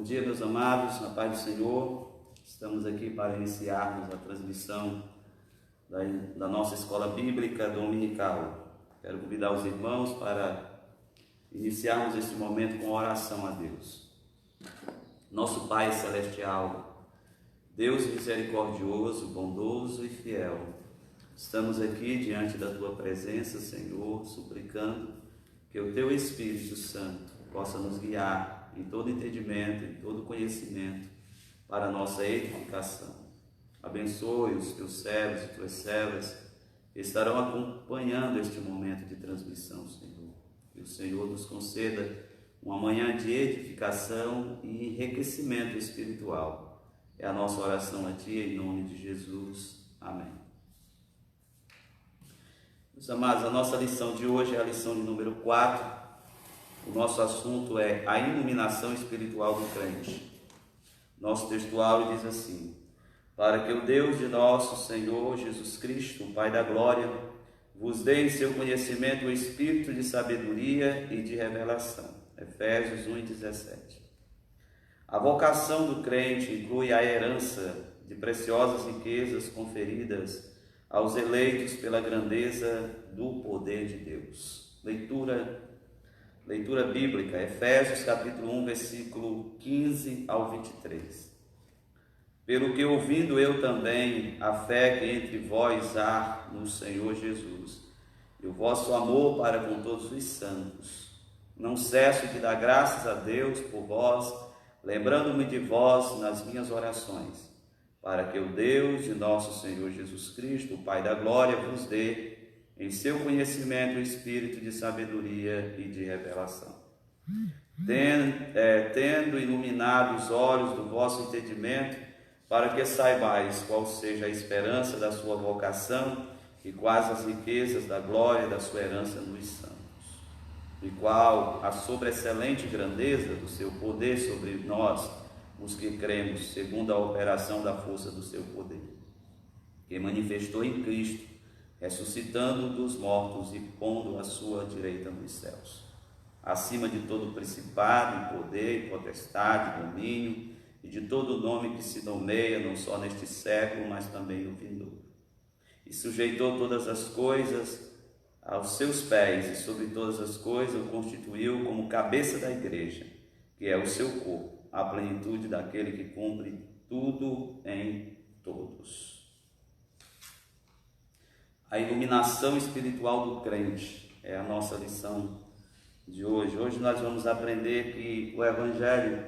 Bom dia, meus amados, na paz do Senhor. Estamos aqui para iniciarmos a transmissão da nossa escola bíblica dominical. Quero convidar os irmãos para iniciarmos este momento com oração a Deus. Nosso Pai Celestial, Deus misericordioso, bondoso e fiel, estamos aqui diante da Tua presença, Senhor, suplicando que o Teu Espírito Santo possa nos guiar em todo entendimento, em todo conhecimento, para a nossa edificação. Abençoe os Teus servos e Tuas servas que estarão acompanhando este momento de transmissão, Senhor. Que o Senhor nos conceda uma manhã de edificação e enriquecimento espiritual. É a nossa oração a Ti, em nome de Jesus. Amém. Meus amados, a nossa lição de hoje é a lição de número 4. O nosso assunto é a iluminação espiritual do crente. Nosso textual diz assim: para que o Deus de nosso Senhor Jesus Cristo, o Pai da glória, vos dê em seu conhecimento o espírito de sabedoria e de revelação. Efésios 1:17. A vocação do crente inclui a herança de preciosas riquezas conferidas aos eleitos pela grandeza do poder de Deus. Leitura bíblica, Efésios capítulo 1, versículo 15 ao 23. Pelo que ouvindo eu também a fé que entre vós há no Senhor Jesus, e o vosso amor para com todos os santos, não cesso de dar graças a Deus por vós, lembrando-me de vós nas minhas orações, para que o Deus de nosso Senhor Jesus Cristo, o Pai da glória, vos dê em seu conhecimento o espírito de sabedoria e de revelação, tendo iluminado os olhos do vosso entendimento, para que saibais qual seja a esperança da sua vocação e quais as riquezas da glória da sua herança nos santos, e qual a sobreexcelente grandeza do seu poder sobre nós, os que cremos, segundo a operação da força do seu poder, que manifestou em Cristo, ressuscitando dos mortos e pondo à sua direita nos céus, acima de todo principado, poder, potestade, domínio, e de todo nome que se nomeia, não só neste século, mas também no vindouro. E sujeitou todas as coisas aos seus pés, e sobre todas as coisas o constituiu como cabeça da igreja, que é o seu corpo, a plenitude daquele que cumpre tudo em todos. A iluminação espiritual do crente é a nossa lição de hoje. Hoje nós vamos aprender que o Evangelho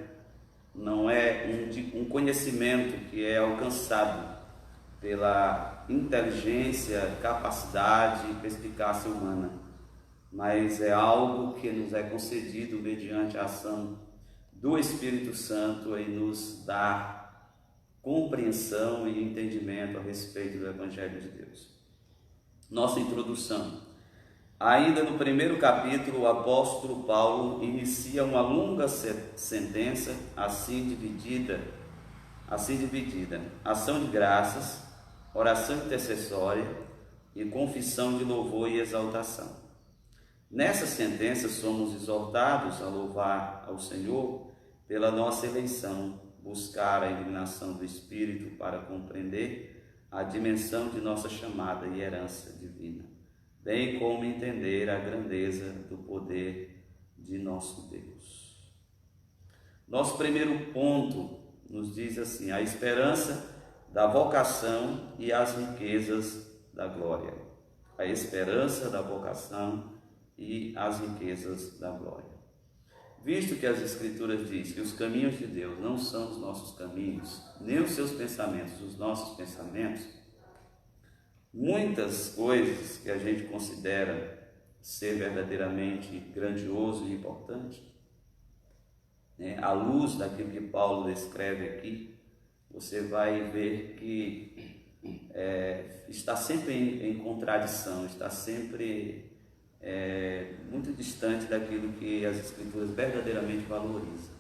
não é um conhecimento que é alcançado pela inteligência, capacidade e perspicácia humana, mas é algo que nos é concedido mediante a ação do Espírito Santo em nos dar compreensão e entendimento a respeito do Evangelho de Deus. Nossa introdução. Ainda no primeiro capítulo, o apóstolo Paulo inicia uma longa sentença assim dividida: ação de graças, oração intercessória e confissão de louvor e exaltação. Nessa sentença somos exortados a louvar ao Senhor pela nossa eleição, buscar a iluminação do Espírito para compreender a dimensão de nossa chamada e herança divina, bem como entender a grandeza do poder de nosso Deus. Nosso primeiro ponto nos diz assim: a esperança da vocação e as riquezas da glória. A esperança da vocação e as riquezas da glória. Visto que as Escrituras dizem que os caminhos de Deus não são os nossos caminhos, nem os seus pensamentos os nossos pensamentos, muitas coisas que a gente considera ser verdadeiramente grandioso e importante, à luz daquilo que Paulo descreve aqui, você vai ver que está sempre em contradição, está sempre muito distante daquilo que as Escrituras verdadeiramente valorizam.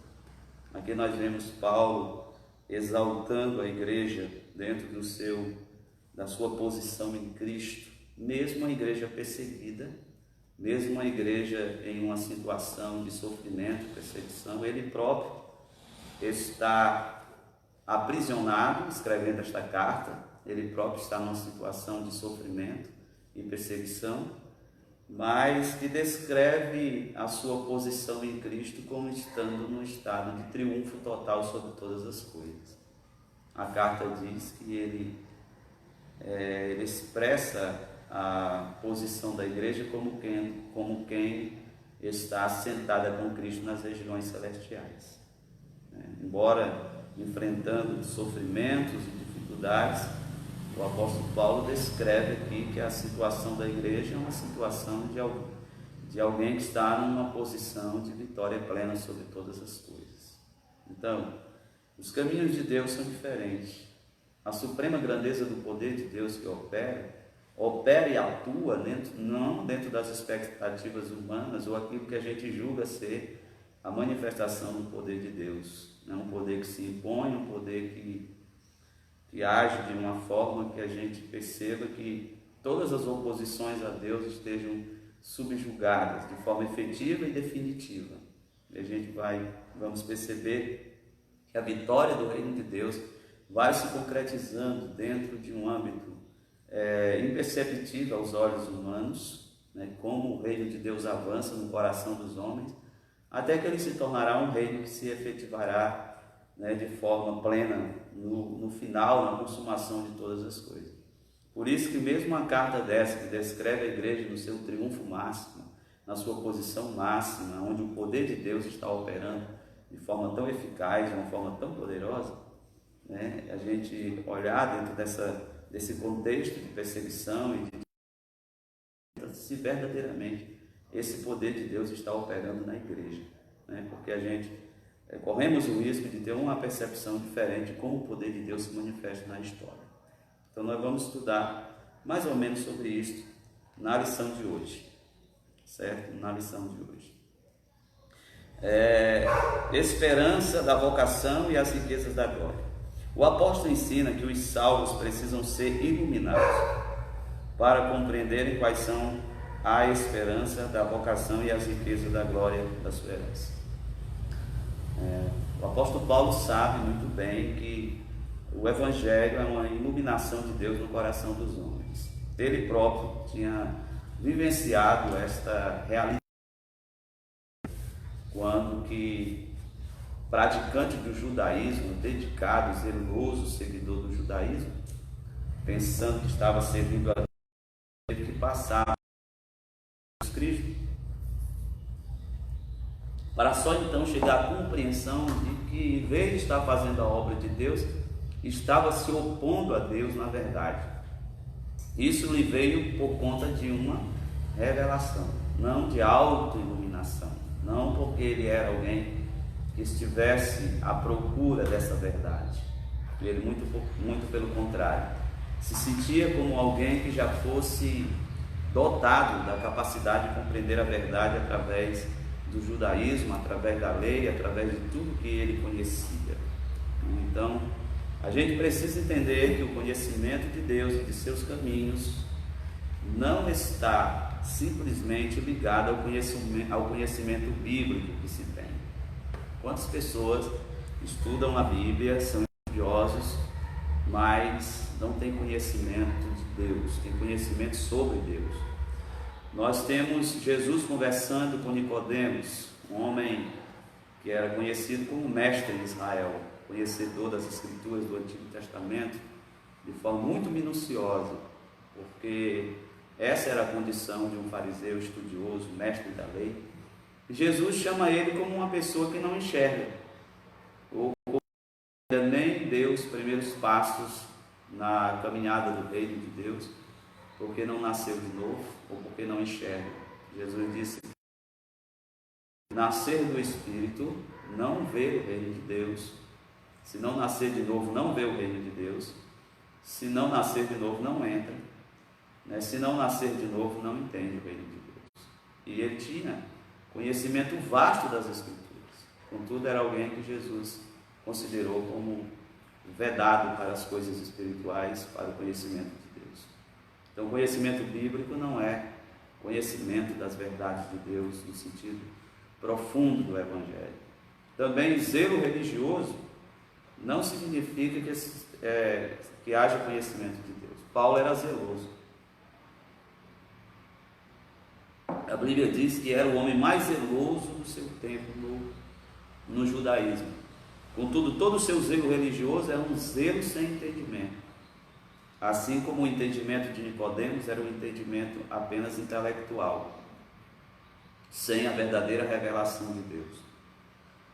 Aqui nós vemos Paulo exaltando a igreja dentro da sua posição em Cristo, mesmo a igreja perseguida, mesmo a igreja em uma situação de sofrimento, perseguição, ele próprio está aprisionado, escrevendo esta carta. Ele próprio está numa situação de sofrimento e perseguição, mas que descreve a sua posição em Cristo como estando num estado de triunfo total sobre todas as coisas. A carta diz que ele expressa a posição da igreja como quem está assentada com Cristo nas regiões celestiais. Embora enfrentando sofrimentos e dificuldades, o apóstolo Paulo descreve aqui que a situação da igreja é uma situação de alguém que está numa posição de vitória plena sobre todas as coisas. Então, os caminhos de Deus são diferentes. A suprema grandeza do poder de Deus que opera e atua não dentro das expectativas humanas ou aquilo que a gente julga ser a manifestação do poder de Deus. É um poder que se impõe, um poder que age de uma forma que a gente perceba que todas as oposições a Deus estejam subjugadas de forma efetiva e definitiva. E a gente vamos perceber que a vitória do reino de Deus vai se concretizando dentro de um âmbito imperceptível aos olhos humanos, como o reino de Deus avança no coração dos homens, até que ele se tornará um reino que se efetivará de forma plena no final, na consumação de todas as coisas. Por isso que mesmo uma carta dessa, que descreve a igreja no seu triunfo máximo, na sua posição máxima, onde o poder de Deus está operando de forma tão eficaz, de uma forma tão poderosa, a gente olhar dentro desse contexto de perseguição e se verdadeiramente esse poder de Deus está operando na igreja, porque a gente corremos o risco de ter uma percepção diferente de como o poder de Deus se manifesta na história. Então nós vamos estudar mais ou menos sobre isso na lição de hoje, certo? Na lição de hoje. Esperança da vocação e as riquezas da glória. O apóstolo ensina que os salvos precisam ser iluminados para compreenderem quais são a esperança da vocação e as riquezas da glória da sua herança. O apóstolo Paulo sabe muito bem que o Evangelho é uma iluminação de Deus no coração dos homens. Ele próprio tinha vivenciado esta realidade quando que praticante do judaísmo, dedicado, zeloso, seguidor do judaísmo, pensando que estava servindo a Deus, teve que passar Jesus Cristo, para só então chegar à compreensão de que, em vez de estar fazendo a obra de Deus, estava se opondo a Deus na verdade. Isso lhe veio por conta de uma revelação, não de autoiluminação, não porque ele era alguém que estivesse à procura dessa verdade. Ele, muito pelo contrário, se sentia como alguém que já fosse dotado da capacidade de compreender a verdade através do judaísmo, através da lei, através de tudo que ele conhecia. Então, a gente precisa entender que o conhecimento de Deus e de seus caminhos não está simplesmente ligado ao conhecimento bíblico que se tem. Quantas pessoas estudam a Bíblia, são estudiosos, mas não têm conhecimento de Deus, têm conhecimento sobre Deus. Nós temos Jesus conversando com Nicodemos, um homem que era conhecido como mestre em Israel, conhecedor das Escrituras do Antigo Testamento, de forma muito minuciosa, porque essa era a condição de um fariseu estudioso, mestre da lei. E Jesus chama ele como uma pessoa que não enxerga, ou ainda nem deu os primeiros passos na caminhada do reino de Deus, porque não nasceu de novo, ou porque não enxerga. Jesus disse que nascer do Espírito não vê o reino de Deus. Se não nascer de novo, não vê o reino de Deus. Se não nascer de novo, não entra. Se não nascer de novo, não entende o reino de Deus. E ele tinha conhecimento vasto das Escrituras. Contudo, era alguém que Jesus considerou como vedado para as coisas espirituais, para o conhecimento de Deus. Então, o conhecimento bíblico não é conhecimento das verdades de Deus no sentido profundo do Evangelho. Também zelo religioso não significa que haja conhecimento de Deus. Paulo era zeloso. A Bíblia diz que era o homem mais zeloso do seu tempo no judaísmo. Contudo, todo o seu zelo religioso era um zelo sem entendimento. Assim como o entendimento de Nicodemos era um entendimento apenas intelectual, sem a verdadeira revelação de Deus.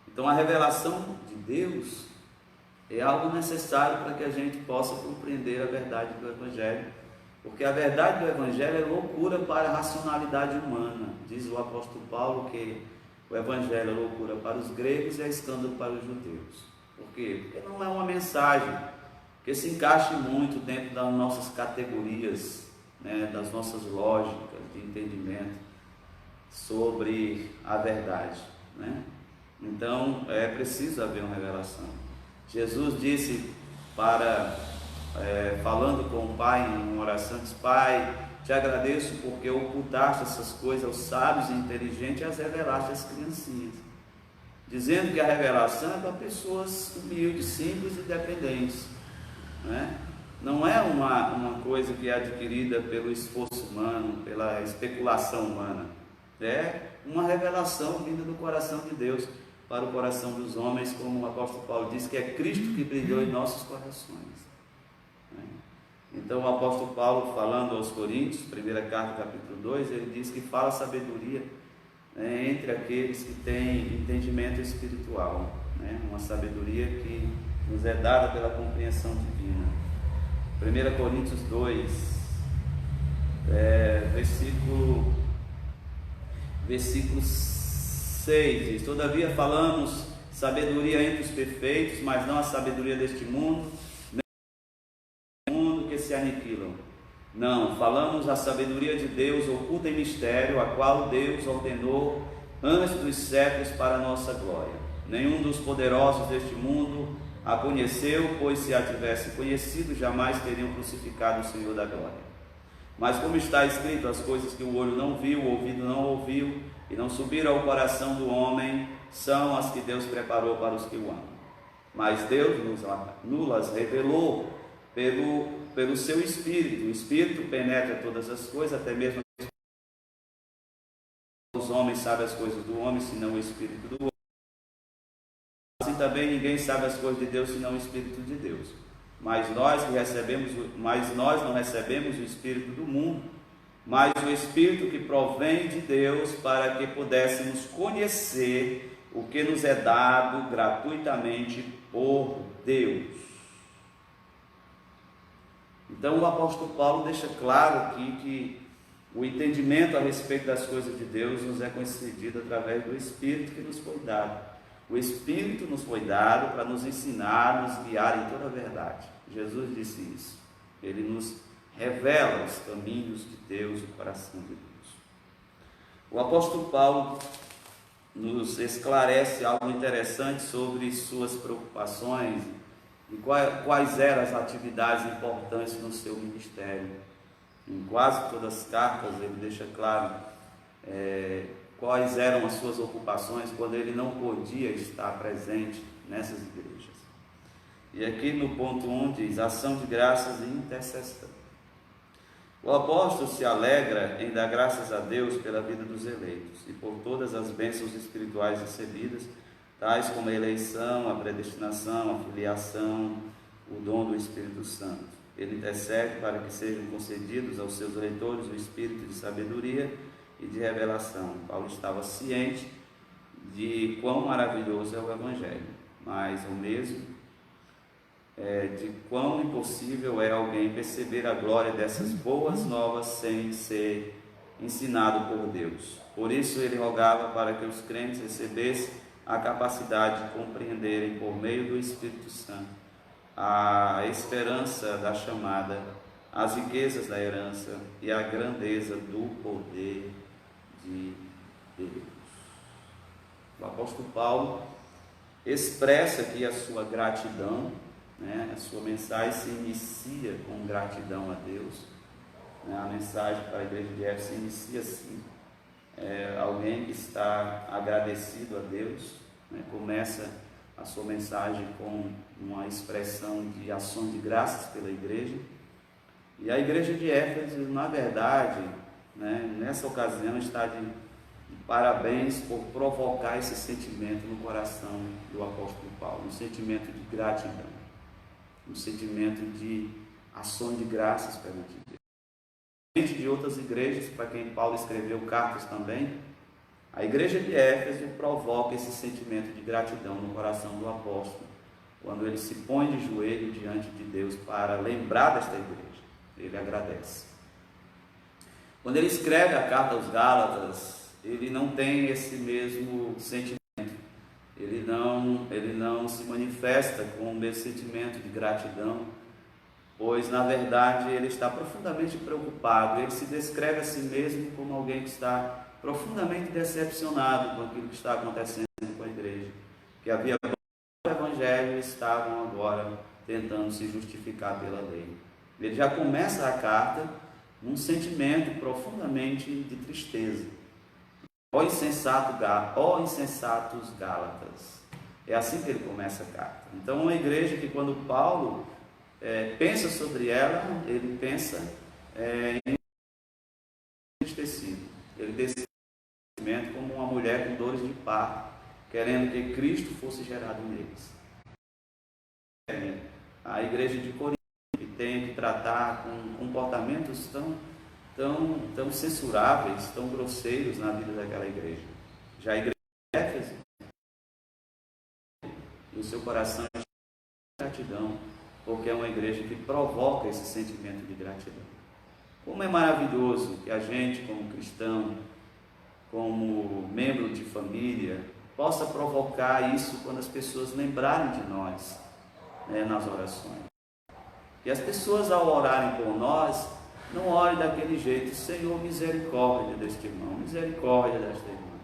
Então, a revelação de Deus é algo necessário para que a gente possa compreender a verdade do Evangelho, porque a verdade do Evangelho é loucura para a racionalidade humana. Diz o apóstolo Paulo que o Evangelho é loucura para os gregos e é escândalo para os judeus. Por quê? Porque não é uma mensagem que se encaixe muito dentro das nossas categorias, né, das nossas lógicas de entendimento sobre a verdade, né? Então é preciso haver uma revelação. Jesus disse falando com o Pai em uma oração, diz: Pai, te agradeço porque ocultaste essas coisas aos sábios e inteligentes e as revelaste às criancinhas. Dizendo que a revelação é para pessoas humildes, simples e dependentes, né? Não é uma coisa que é adquirida pelo esforço humano, pela especulação humana. É uma revelação vinda do coração de Deus para o coração dos homens, como o apóstolo Paulo diz, que é Cristo que brilhou em nossos corações. Então o apóstolo Paulo, falando aos Coríntios, primeira carta, capítulo 2, ele diz que fala sabedoria, né, entre aqueles que têm entendimento espiritual, né, uma sabedoria que nos é dada pela compreensão divina. 1 Coríntios 2, versículo 6, diz: Todavia falamos sabedoria entre os perfeitos, mas não a sabedoria deste mundo, que se aniquilam. Não, falamos a sabedoria de Deus oculta em mistério, a qual Deus ordenou antes dos séculos para a nossa glória. Nenhum dos poderosos deste mundo a conheceu, pois se a tivesse conhecido, jamais teriam crucificado o Senhor da glória. Mas como está escrito, as coisas que o olho não viu, o ouvido não ouviu, e não subiram ao coração do homem, são as que Deus preparou para os que o amam. Mas Deus nos revelou pelo seu Espírito. O Espírito penetra todas as coisas, até mesmo os homens sabem as coisas do homem, senão o Espírito do homem. Assim também ninguém sabe as coisas de Deus, senão o Espírito de Deus. Mas nós não recebemos o Espírito do mundo, mas o Espírito que provém de Deus, para que pudéssemos conhecer o que nos é dado gratuitamente por Deus. Então o apóstolo Paulo deixa claro aqui que o entendimento a respeito das coisas de Deus nos é concedido através do Espírito que nos foi dado. O Espírito nos foi dado para nos ensinar, nos guiar em toda a verdade. Jesus disse isso. Ele nos revela os caminhos de Deus, o coração de Deus. O apóstolo Paulo nos esclarece algo interessante sobre suas preocupações e quais eram as atividades importantes no seu ministério. Em quase todas as cartas ele deixa claro quais eram as suas ocupações quando ele não podia estar presente nessas igrejas. E aqui no ponto 1 diz: ação de graças e intercessão. O apóstolo se alegra em dar graças a Deus pela vida dos eleitos e por todas as bênçãos espirituais recebidas, tais como a eleição, a predestinação, a filiação, o dom do Espírito Santo. Ele intercede para que sejam concedidos aos seus eleitores o espírito de sabedoria e de revelação. Paulo estava ciente de quão maravilhoso é o Evangelho, mas o mesmo de quão impossível é alguém perceber a glória dessas boas novas sem ser ensinado por Deus. Por isso ele rogava para que os crentes recebessem a capacidade de compreenderem por meio do Espírito Santo a esperança da chamada, as riquezas da herança e a grandeza do poder de Deus. O apóstolo Paulo expressa aqui a sua gratidão, né? A sua mensagem se inicia com gratidão a Deus, né? A mensagem para a igreja de Éfeso se inicia assim: alguém que está agradecido a Deus, né? Começa a sua mensagem com uma expressão de ação de graças pela igreja. E a igreja de Éfeso, na verdade, né, nessa ocasião, está de parabéns por provocar esse sentimento no coração do apóstolo Paulo, um sentimento de gratidão, um sentimento de ação de graças perante Deus. Diferente de outras igrejas, para quem Paulo escreveu cartas também, a igreja de Éfeso provoca esse sentimento de gratidão no coração do apóstolo, quando ele se põe de joelho diante de Deus para lembrar desta igreja. Ele agradece. Quando ele escreve a carta aos Gálatas, ele não tem esse mesmo sentimento. Ele não se manifesta com o mesmo sentimento de gratidão, pois na verdade ele está profundamente preocupado. Ele se descreve a si mesmo como alguém que está profundamente decepcionado com aquilo que está acontecendo com a igreja, que havia o evangelho e estavam agora tentando se justificar pela lei. Ele já começa a carta num sentimento profundamente de tristeza. Ó insensatos Gálatas. É assim que ele começa a carta. Então, uma igreja que quando Paulo pensa sobre ela, ele pensa em entristecido. Ele descreve o sentimento como uma mulher com dores de parto, querendo que Cristo fosse gerado neles. A igreja de Corinto, que tem que tratar com comportamentos tão censuráveis, tão grosseiros na vida daquela igreja. Já a igreja de Éfeso, o seu coração é de gratidão, porque é uma igreja que provoca esse sentimento de gratidão. Como é maravilhoso que a gente, como cristão, como membro de família, possa provocar isso quando as pessoas lembrarem de nós, né, nas orações. E as pessoas, ao orarem por nós, não orem daquele jeito: Senhor, misericórdia deste irmão, misericórdia desta irmã.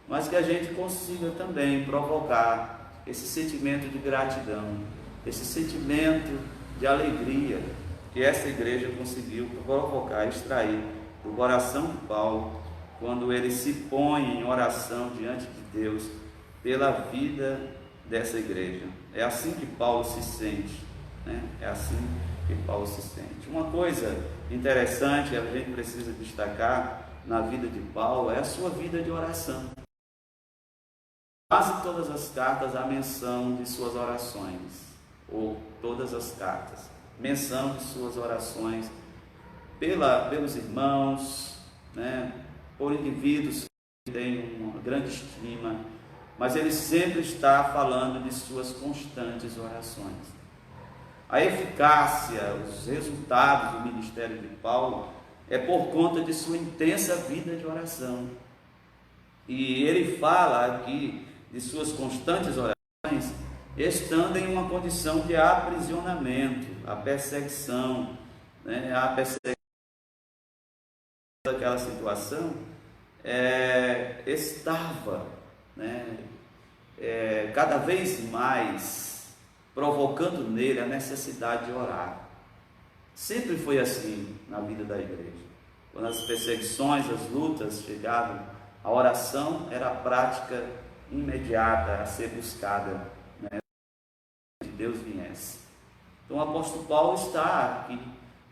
Mas que a gente consiga também provocar esse sentimento de gratidão, esse sentimento de alegria que essa igreja conseguiu provocar, extrair do coração de Paulo, quando ele se põe em oração diante de Deus pela vida dessa igreja. É assim que Paulo se sente, né? É assim que Paulo se sente. Uma coisa interessante que a gente precisa destacar na vida de Paulo é a sua vida de oração. Quase todas as cartas há menção de suas orações, ou todas as cartas, menção de suas orações pelos irmãos, né? Por indivíduos que têm uma grande estima, mas ele sempre está falando de suas constantes orações. A eficácia, os resultados do ministério de Paulo é por conta de sua intensa vida de oração. E ele fala aqui de suas constantes orações, estando em uma condição de aprisionamento, a perseguição, né? A perseguição daquela situação estava, né, cada vez mais provocando nele a necessidade de orar. Sempre foi assim na vida da igreja. Quando as perseguições, as lutas chegavam, a oração era a prática imediata a ser buscada, né, que Deus viesse. Então o apóstolo Paulo está aqui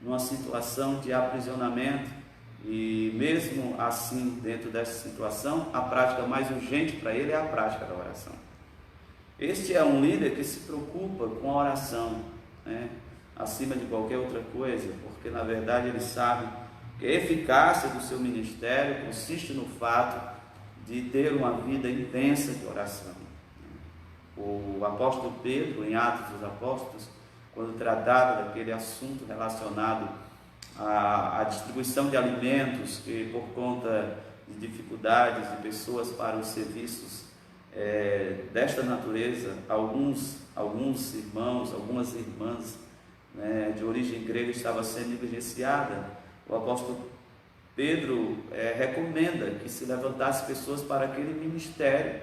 numa situação de aprisionamento, e mesmo assim, dentro dessa situação, a prática mais urgente para ele é a prática da oração. Este é um líder que se preocupa com a oração, né, acima de qualquer outra coisa, porque na verdade ele sabe que a eficácia do seu ministério consiste no fato de ter uma vida intensa de oração. O apóstolo Pedro, em Atos dos Apóstolos, quando tratava daquele assunto relacionado à distribuição de alimentos, que por conta de dificuldades de pessoas para os serviços desta natureza, alguns irmãos, algumas irmãs, né, de origem grega estavam sendo negligenciadas, o apóstolo Pedro recomenda que se levantasse pessoas para aquele ministério,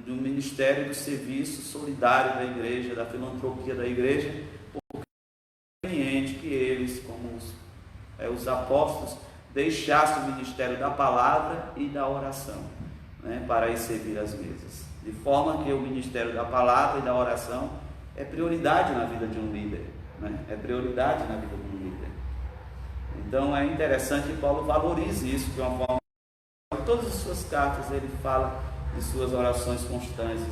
do ministério do serviço solidário da igreja, da filantropia da igreja, porque é conveniente que eles, como os apóstolos, deixassem o ministério da palavra e da oração, né, para ir servir as mesas. de forma que o ministério da palavra e da oração é prioridade na vida de um líder, né? É prioridade na vida de um líder. Então é interessante que Paulo valorize isso de uma forma. Em todas as suas cartas ele fala de suas orações constantes,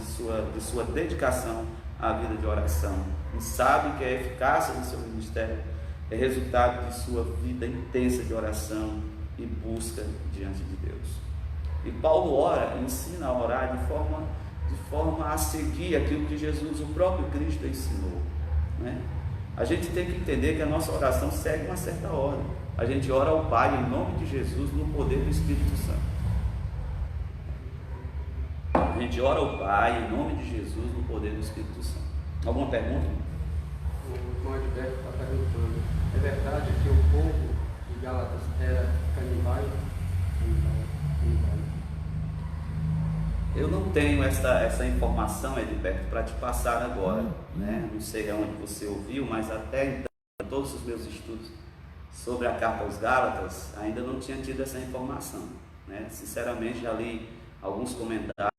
de sua dedicação à vida de oração, e sabe que a eficácia do seu ministério é resultado de sua vida intensa de oração e busca diante de Deus. E Paulo ora, ensina a orar de forma a seguir aquilo que Jesus, o próprio Cristo, ensinou, né? A gente tem que entender que a nossa oração segue uma certa ordem. A gente ora ao Pai em nome de Jesus, no poder do Espírito Santo. A gente ora ao Pai em nome de Jesus, no poder do Espírito Santo. Alguma pergunta? O irmão Edberto está perguntando: é verdade que o povo de Gálatas era canibais? Eu não tenho essa informação, Edberto, para te passar agora, né? Não sei aonde você ouviu, mas até então, em todos os meus estudos sobre a carta aos Gálatas, ainda não tinha tido essa informação, né? Sinceramente, já li alguns comentários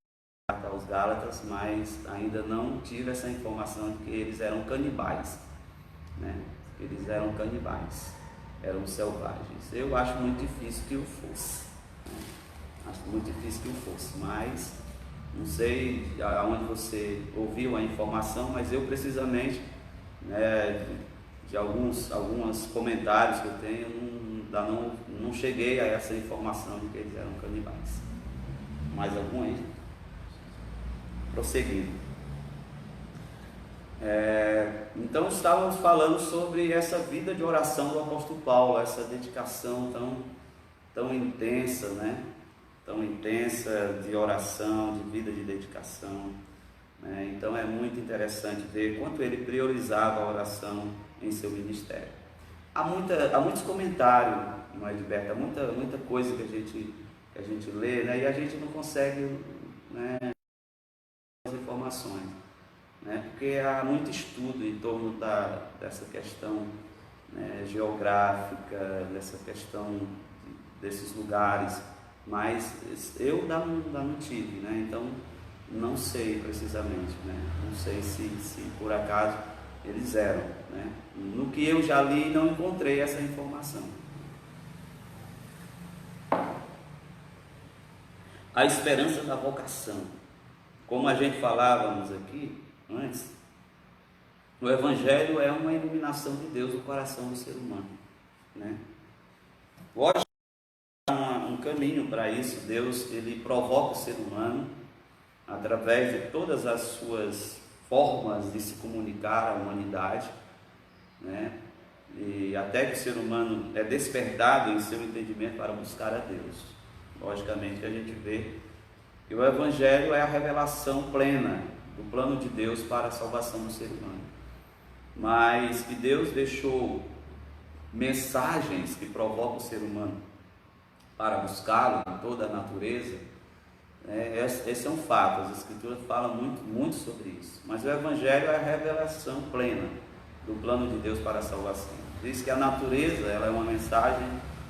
da carta aos Gálatas, mas ainda não tive essa informação de que eles eram canibais, né? Eles eram canibais, eram selvagens. Eu acho muito difícil que o fosse, né? Acho muito difícil que o fosse, mas não sei aonde você ouviu a informação, mas eu precisamente, né, de alguns comentários que eu tenho, não cheguei a essa informação de que eles eram canibais. Mais algum aí? Prosseguindo. Então estávamos falando sobre essa vida de oração do apóstolo Paulo, essa dedicação tão intensa, né? Tão intensa de oração, de vida de dedicação, né? Então é muito interessante ver quanto ele priorizava a oração em seu ministério. Há muitos comentários, não é, Edberto? Há muita coisa que a gente lê, né? E a gente não consegue, né, as informações, né? Porque há muito estudo em torno dessa questão, né, geográfica, dessa questão desses lugares. Mas eu ainda não tive, né? Então não sei precisamente, né? Não sei se por acaso eles eram, né? No que eu já li, não encontrei essa informação. A esperança da vocação. Como a gente falávamos aqui antes, o Evangelho é uma iluminação de Deus no coração do ser humano, né? Lógico, um caminho para isso. Deus, ele provoca o ser humano através de todas as suas formas de se comunicar à humanidade, né? E até que o ser humano é despertado em seu entendimento para buscar a Deus. Logicamente que a gente vê que o Evangelho é a revelação plena do plano de Deus para a salvação do ser humano, mas que Deus deixou mensagens que provocam o ser humano para buscá-lo em toda a natureza, né? Esse é um fato. As Escrituras falam muito sobre isso, mas o Evangelho é a revelação plena do plano de Deus para a salvação. Diz que a natureza, ela é uma mensagem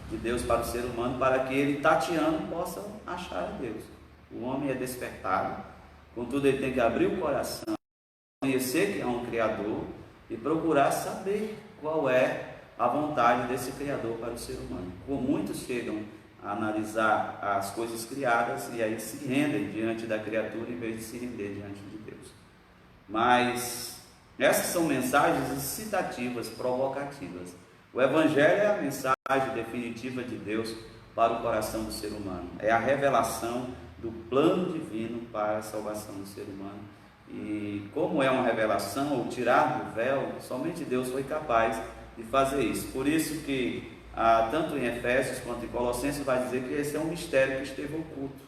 de Deus para o ser humano, para que ele, tateando, possa achar a Deus. O homem é despertado, contudo ele tem que abrir o coração, conhecer que é um Criador e procurar saber qual é a vontade desse Criador para o ser humano. Por muitos chegam a analisar as coisas criadas e aí se rendem diante da criatura em vez de se render diante de Deus. Mas essas são mensagens incitativas, provocativas. O Evangelho é a mensagem definitiva de Deus para o coração do ser humano. É a revelação do plano divino para a salvação do ser humano. E como é uma revelação, ou tirar do véu, somente Deus foi capaz de fazer isso. Por isso que tanto em Efésios quanto em Colossenses vai dizer que esse é um mistério que esteve oculto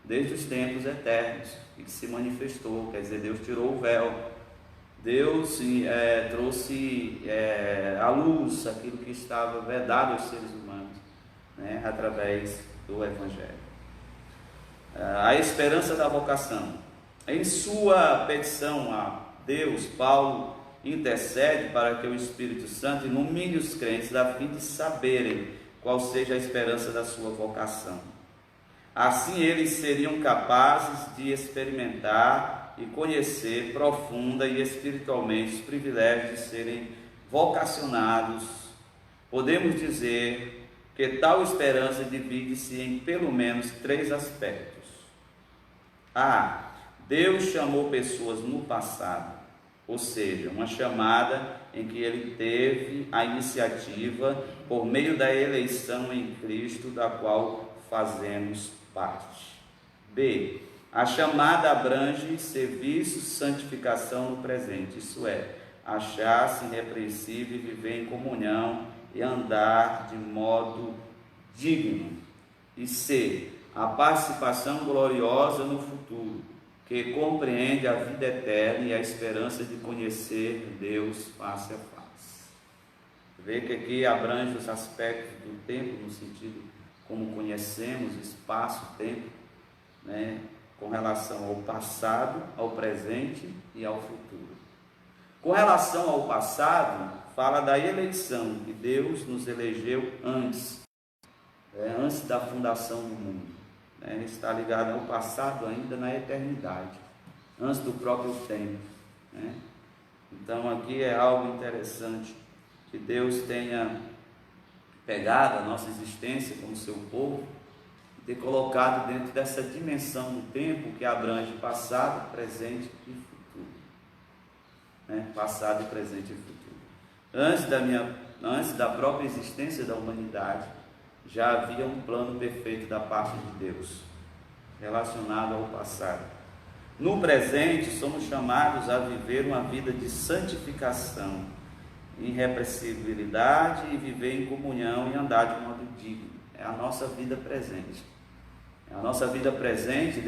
desde os tempos eternos e que se manifestou. Quer dizer, Deus tirou o véu, Deus trouxe à luz aquilo que estava vedado aos seres humanos, né, através do Evangelho. A esperança da vocação. Em sua petição a Deus, Paulo intercede para que o Espírito Santo ilumine os crentes a fim de saberem qual seja a esperança da sua vocação. Assim eles seriam capazes de experimentar e conhecer profunda e espiritualmente os privilégios de serem vocacionados. Podemos dizer que tal esperança divide-se em pelo menos 3 aspectos. A. Deus chamou pessoas no passado, ou seja, uma chamada em que Ele teve a iniciativa por meio da eleição em Cristo, da qual fazemos parte. B. A chamada abrange serviço, santificação no presente, isso é, achar-se irrepreensível e viver em comunhão e andar de modo digno. E C. A participação gloriosa no futuro, que compreende a vida eterna e a esperança de conhecer Deus face a face. Vê que aqui abrange os aspectos do tempo, no sentido como conhecemos espaço-tempo, né, com relação ao passado, ao presente e ao futuro. Com relação ao passado, fala da eleição, que Deus nos elegeu antes da fundação do mundo. Está ligado ao passado ainda na eternidade, antes do próprio tempo. Então aqui é algo interessante, que Deus tenha pegado a nossa existência como seu povo e ter colocado dentro dessa dimensão do tempo que abrange passado, presente e futuro. Passado, presente e futuro. Antes da própria existência da humanidade, já havia um plano perfeito da parte de Deus, relacionado ao passado. No presente, somos chamados a viver uma vida de santificação, irrepressibilidade e viver em comunhão e andar de modo digno. É a nossa vida presente. A nossa vida presente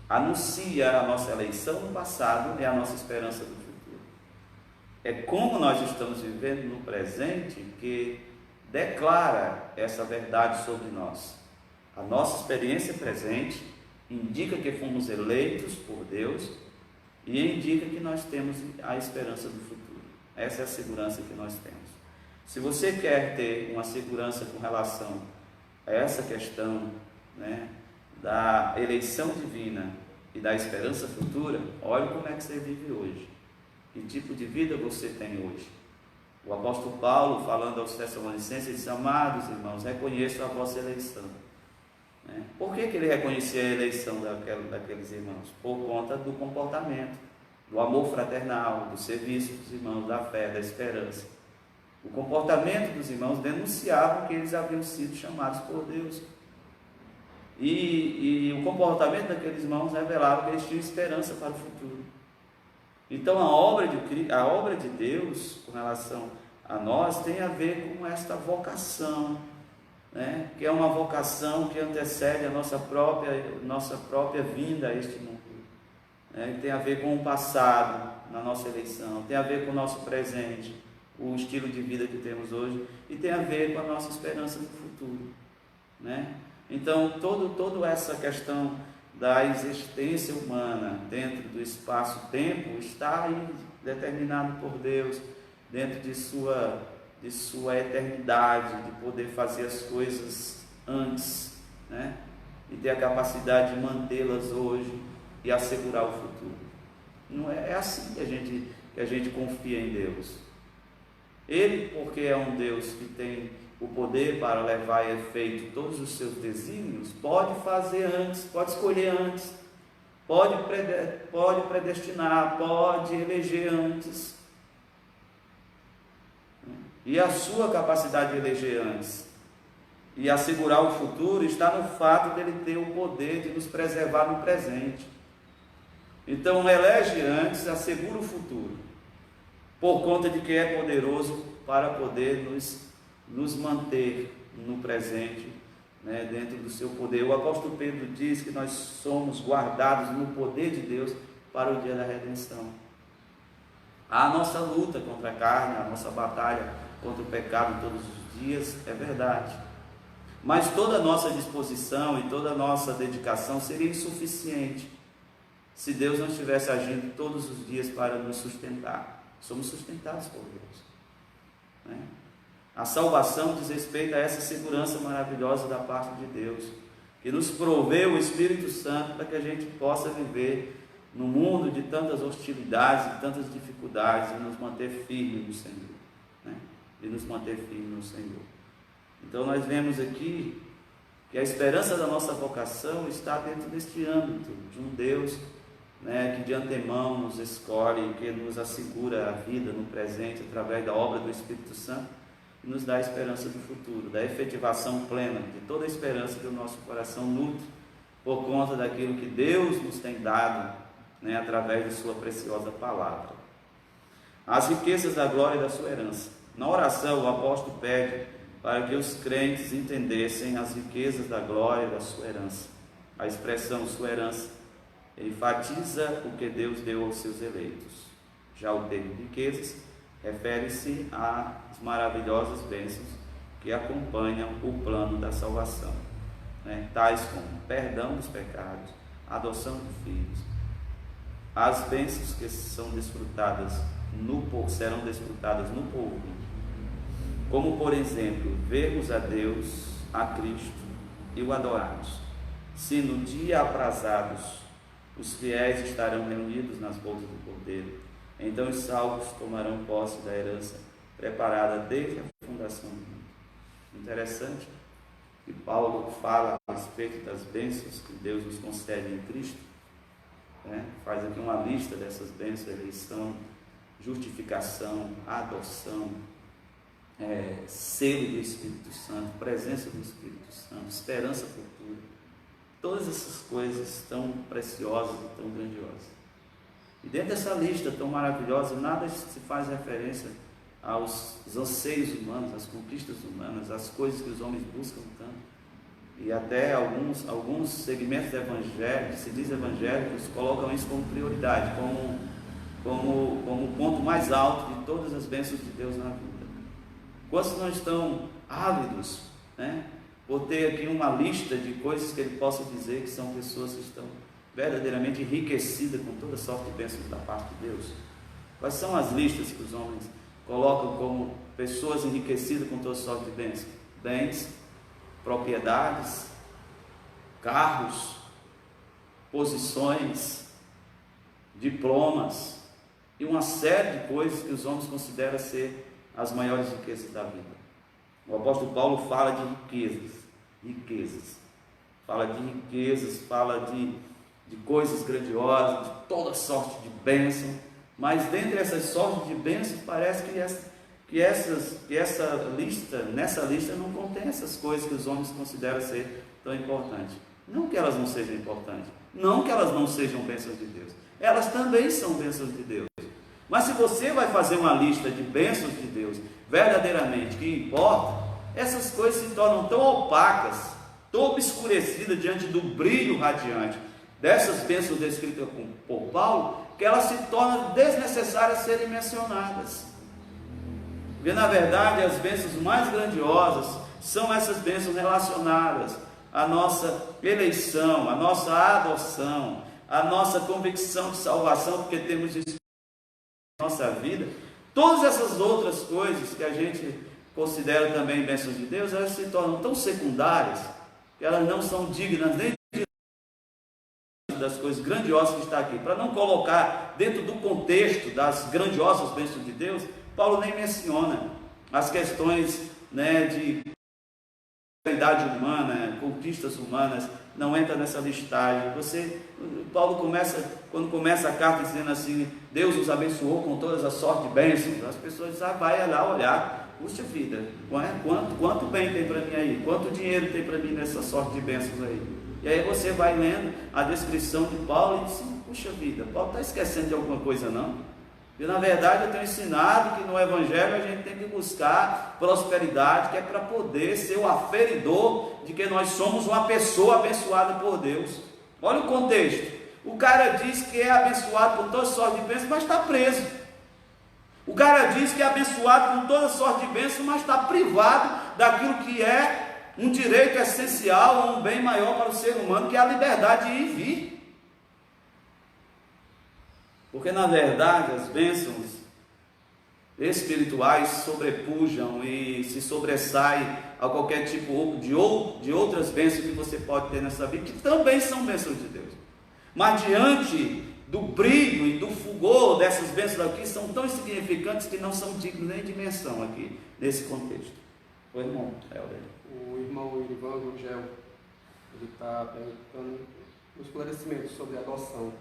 anuncia a nossa eleição no passado e a nossa esperança do futuro. É como nós estamos vivendo no presente que declara essa verdade sobre nós. A nossa experiência presente indica que fomos eleitos por Deus e indica que nós temos a esperança do futuro. Essa é a segurança que nós temos. Se você quer ter uma segurança com relação a essa questão, da eleição divina e da esperança futura, olhe como é que você vive hoje. Que tipo de vida você tem hoje? O apóstolo Paulo, falando aos Tessalonicenses, disse: amados irmãos, reconheço a vossa eleição. Por que ele reconhecia a eleição daqueles irmãos? Por conta do comportamento, do amor fraternal, do serviço dos irmãos, da fé, da esperança. O comportamento dos irmãos denunciava que eles haviam sido chamados por Deus. E o comportamento daqueles irmãos revelava que eles tinham esperança para o futuro. Então a obra de Deus com relação a nós tem a ver com esta vocação, que é uma vocação que antecede a nossa própria vinda a este mundo. Tem a ver com o passado na nossa eleição, tem a ver com o nosso presente, o estilo de vida que temos hoje, e tem a ver com a nossa esperança no futuro. Então toda essa questão da existência humana dentro do espaço-tempo está aí determinado por Deus, dentro de sua eternidade, de poder fazer as coisas antes, e ter a capacidade de mantê-las hoje e assegurar o futuro. Não é assim que a gente confia em Deus. Ele, porque é um Deus que tem o poder para levar a efeito todos os seus desígnios, pode fazer antes, pode escolher antes, pode predestinar, pode eleger antes. E a sua capacidade de eleger antes e assegurar o futuro está no fato dele ter o poder de nos preservar no presente. Então elege antes, assegura o futuro, por conta de que é poderoso para poder nos manter no presente, dentro do seu poder. O apóstolo Pedro diz que nós somos guardados no poder de Deus para o dia da redenção. A nossa luta contra a carne, a nossa batalha contra o pecado todos os dias, é verdade. Mas toda a nossa disposição e toda a nossa dedicação seria insuficiente se Deus não estivesse agindo todos os dias para nos sustentar. Somos sustentados por Deus. A salvação diz respeito a essa segurança maravilhosa da parte de Deus, que nos proveu o Espírito Santo para que a gente possa viver no mundo de tantas hostilidades, de tantas dificuldades, e nos manter firmes no Senhor, né? E nos manter firmes no Senhor. Então nós vemos aqui que a esperança da nossa vocação está dentro deste âmbito de um Deus, né, que de antemão nos escolhe, que nos assegura a vida no presente através da obra do Espírito Santo e nos dá a esperança do futuro, da efetivação plena de toda a esperança que o nosso coração nutre por conta daquilo que Deus nos tem dado, né, através de sua preciosa palavra. As riquezas da glória e da sua herança. Na oração o apóstolo pede para que os crentes entendessem as riquezas da glória e da sua herança. A expressão sua herança enfatiza o que Deus deu aos seus eleitos. Já o termo riquezas refere-se às maravilhosas bênçãos que acompanham o plano da salvação, né? Tais como perdão dos pecados, adoção de filhos, as bênçãos que serão desfrutadas no povo, como por exemplo, vermos a Deus, a Cristo e o adorarmos. Se no dia aprazados os fiéis estarão reunidos nas bolsas do Cordeiro, então os salvos tomarão posse da herança preparada desde a fundação do mundo. Interessante que Paulo fala a respeito das bênçãos que Deus nos concede em Cristo, né? Faz aqui uma lista dessas bênçãos: eleição, justificação, adoção, selo do Espírito Santo, presença do Espírito Santo, esperança futura. Todas essas coisas tão preciosas e tão grandiosas. E dentro dessa lista tão maravilhosa, nada se faz referência aos anseios humanos, às conquistas humanas, às coisas que os homens buscam tanto. E até alguns segmentos evangélicos, se diz evangélicos, colocam isso como prioridade, como o ponto mais alto de todas as bênçãos de Deus na vida. Quantos não estão ávidos, né, por ter aqui uma lista de coisas que ele possa dizer que são pessoas que estão verdadeiramente enriquecidas com toda sorte de bênçãos da parte de Deus? Quais são as listas que os homens colocam como pessoas enriquecidas com toda sorte de bênçãos? Bens, propriedades, carros, posições, diplomas e uma série de coisas que os homens consideram ser as maiores riquezas da vida. O apóstolo Paulo fala de riquezas, fala de riquezas, fala de coisas grandiosas, de toda sorte de bênção, mas dentre essas sortes de bênçãos parece nessa lista não contém essas coisas que os homens consideram ser tão importantes. Não que elas não sejam importantes, não que elas não sejam bênçãos de Deus, elas também são bênçãos de Deus. Mas se você vai fazer uma lista de bênçãos de Deus verdadeiramente que importa, essas coisas se tornam tão opacas, tão obscurecidas diante do brilho radiante dessas bênçãos descritas por Paulo, que elas se tornam desnecessárias serem mencionadas. Porque na verdade as bênçãos mais grandiosas são essas bênçãos relacionadas à nossa eleição, à nossa adoção, à nossa convicção de salvação, porque temos isso na nossa vida. Todas essas outras coisas que a gente considera também bênçãos de Deus, elas se tornam tão secundárias que elas não são dignas nem das coisas grandiosas que está aqui. Para não colocar dentro do contexto das grandiosas bênçãos de Deus, Paulo nem menciona as questões, né, de idade humana, conquistas humanas, não entra nessa listagem. Paulo quando começa a carta dizendo assim: Deus os abençoou com todas as sortes de bênçãos, as pessoas dizem: vai lá olhar, puxa vida, quanto bem tem para mim aí, quanto dinheiro tem para mim nessa sorte de bênçãos aí. E aí você vai lendo a descrição de Paulo e diz assim: puxa vida, Paulo está esquecendo de alguma coisa não? E na verdade eu tenho ensinado que no Evangelho a gente tem que buscar prosperidade, que é para poder ser o aferidor de que nós somos uma pessoa abençoada por Deus. Olha o contexto: o cara diz que é abençoado por toda sorte de bênçãos, mas está preso. O cara diz que é abençoado com toda sorte de bênçãos, mas está privado daquilo que é um direito essencial, um bem maior para o ser humano, que é a liberdade de ir e vir. Porque na verdade as bênçãos espirituais sobrepujam e se sobressaem a qualquer tipo de outras bênçãos que você pode ter nessa vida, que também são bênçãos de Deus. Mas diante do brilho e do fulgor dessas bênçãos aqui, são tão insignificantes que não são dignos nem de menção aqui, nesse contexto. O irmão Helder. O irmão Ivan Gugel, ele está perguntando um esclarecimento sobre a adoção.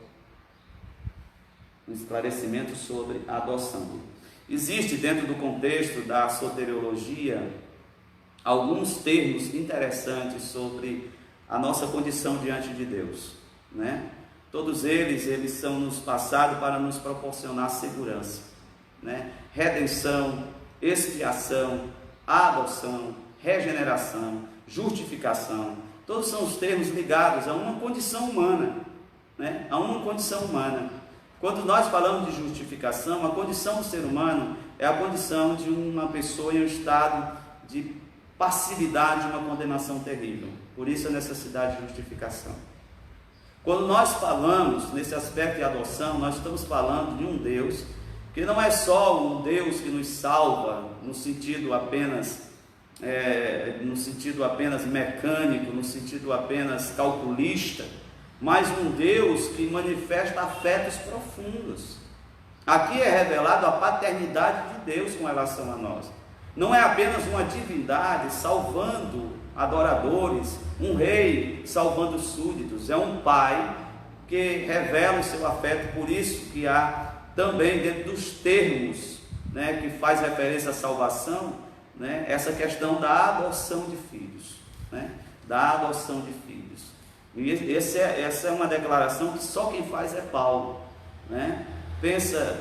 Um esclarecimento sobre a adoção. Existe dentro do contexto da soteriologia alguns termos interessantes sobre a nossa condição diante de Deus, né? Todos eles são nos passados para nos proporcionar segurança, né? Redenção, expiação, adoção, regeneração, justificação, todos são os termos ligados a uma condição humana, né? A uma condição humana. Quando nós falamos de justificação, a condição do ser humano é a condição de uma pessoa em um estado de passividade, uma condenação terrível. Por isso a necessidade de justificação. Quando nós falamos nesse aspecto de adoção, nós estamos falando de um Deus que não é só um Deus que nos salva no sentido apenas mecânico, no sentido apenas calculista, mas um Deus que manifesta afetos profundos. Aqui é revelado a paternidade de Deus com relação a nós. Não é apenas uma divindade salvando adoradores, um rei salvando súditos, é um pai que revela o seu afeto. Por isso que há também dentro dos termos, né, que faz referência à salvação, né, essa questão da adoção de filhos, né, da adoção de filhos. E essa é uma declaração que só quem faz é Paulo, né?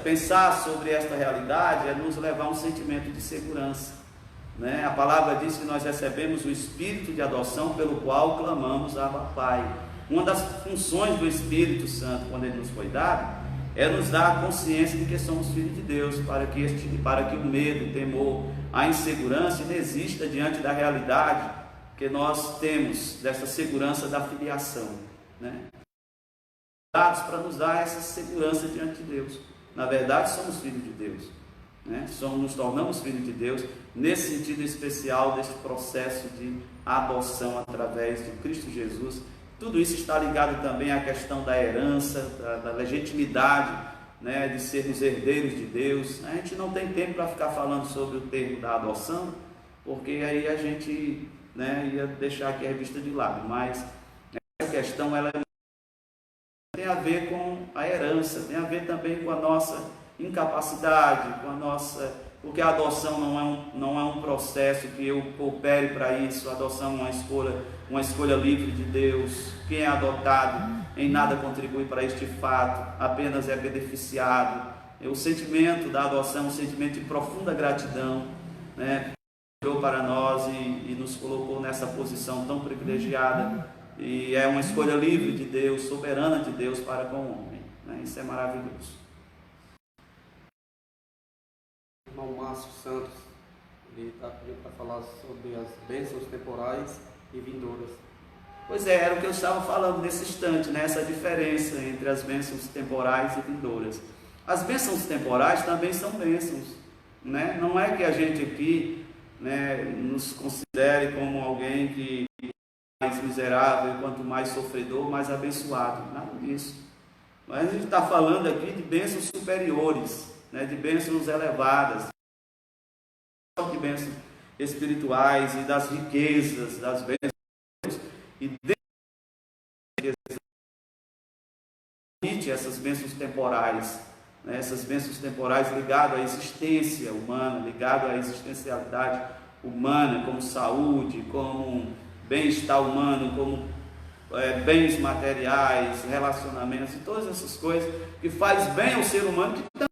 Pensar sobre esta realidade é nos levar a um sentimento de segurança, né? A palavra diz que nós recebemos o espírito de adoção pelo qual clamamos Abba Pai. Uma das funções do Espírito Santo, quando ele nos foi dado, é nos dar a consciência de que somos filhos de Deus, para que o medo, o temor, a insegurança inexista diante da realidade que nós temos dessa segurança da filiação, né? Dados para nos dar essa segurança diante de Deus. Na verdade, somos filhos de Deus, né? Nos tornamos filhos de Deus nesse sentido especial desse processo de adoção através de Cristo Jesus. Tudo isso está ligado também à questão da herança, da legitimidade, né, de sermos herdeiros de Deus. A gente não tem tempo para ficar falando sobre o termo da adoção, porque aí a gente, né, ia deixar aqui a revista de lado, mas essa questão ela tem a ver com a herança, tem a ver também com a nossa incapacidade, porque a adoção não é um processo que eu coopere para isso. A adoção é uma escolha livre de Deus. Quem é adotado em nada contribui para este fato, apenas é beneficiado. O sentimento da adoção é um sentimento de profunda gratidão, né? Olhou para nós e nos colocou nessa posição tão privilegiada, e é uma escolha livre de Deus, soberana de Deus para com o homem, né? Isso é maravilhoso. O irmão Márcio Santos, ele está pedindo para falar sobre as bênçãos temporais e vindouras. Pois é, era o que eu estava falando nesse instante, né? Essa diferença entre as bênçãos temporais e vindouras. As bênçãos temporais também são bênçãos, né? Não é que a gente aqui, né, nos considere como alguém que é mais miserável, quanto mais sofredor, mais abençoado. Nada disso. Mas a gente está falando aqui de bênçãos superiores, né, de bênçãos elevadas, de bênçãos espirituais e das riquezas, das bênçãos, e essas bênçãos temporais, né, essas bênçãos temporais ligadas à existência humana, ligadas à existencialidade humana, como saúde, como bem-estar humano, como bens materiais, relacionamentos e todas essas coisas que faz bem ao ser humano, que também,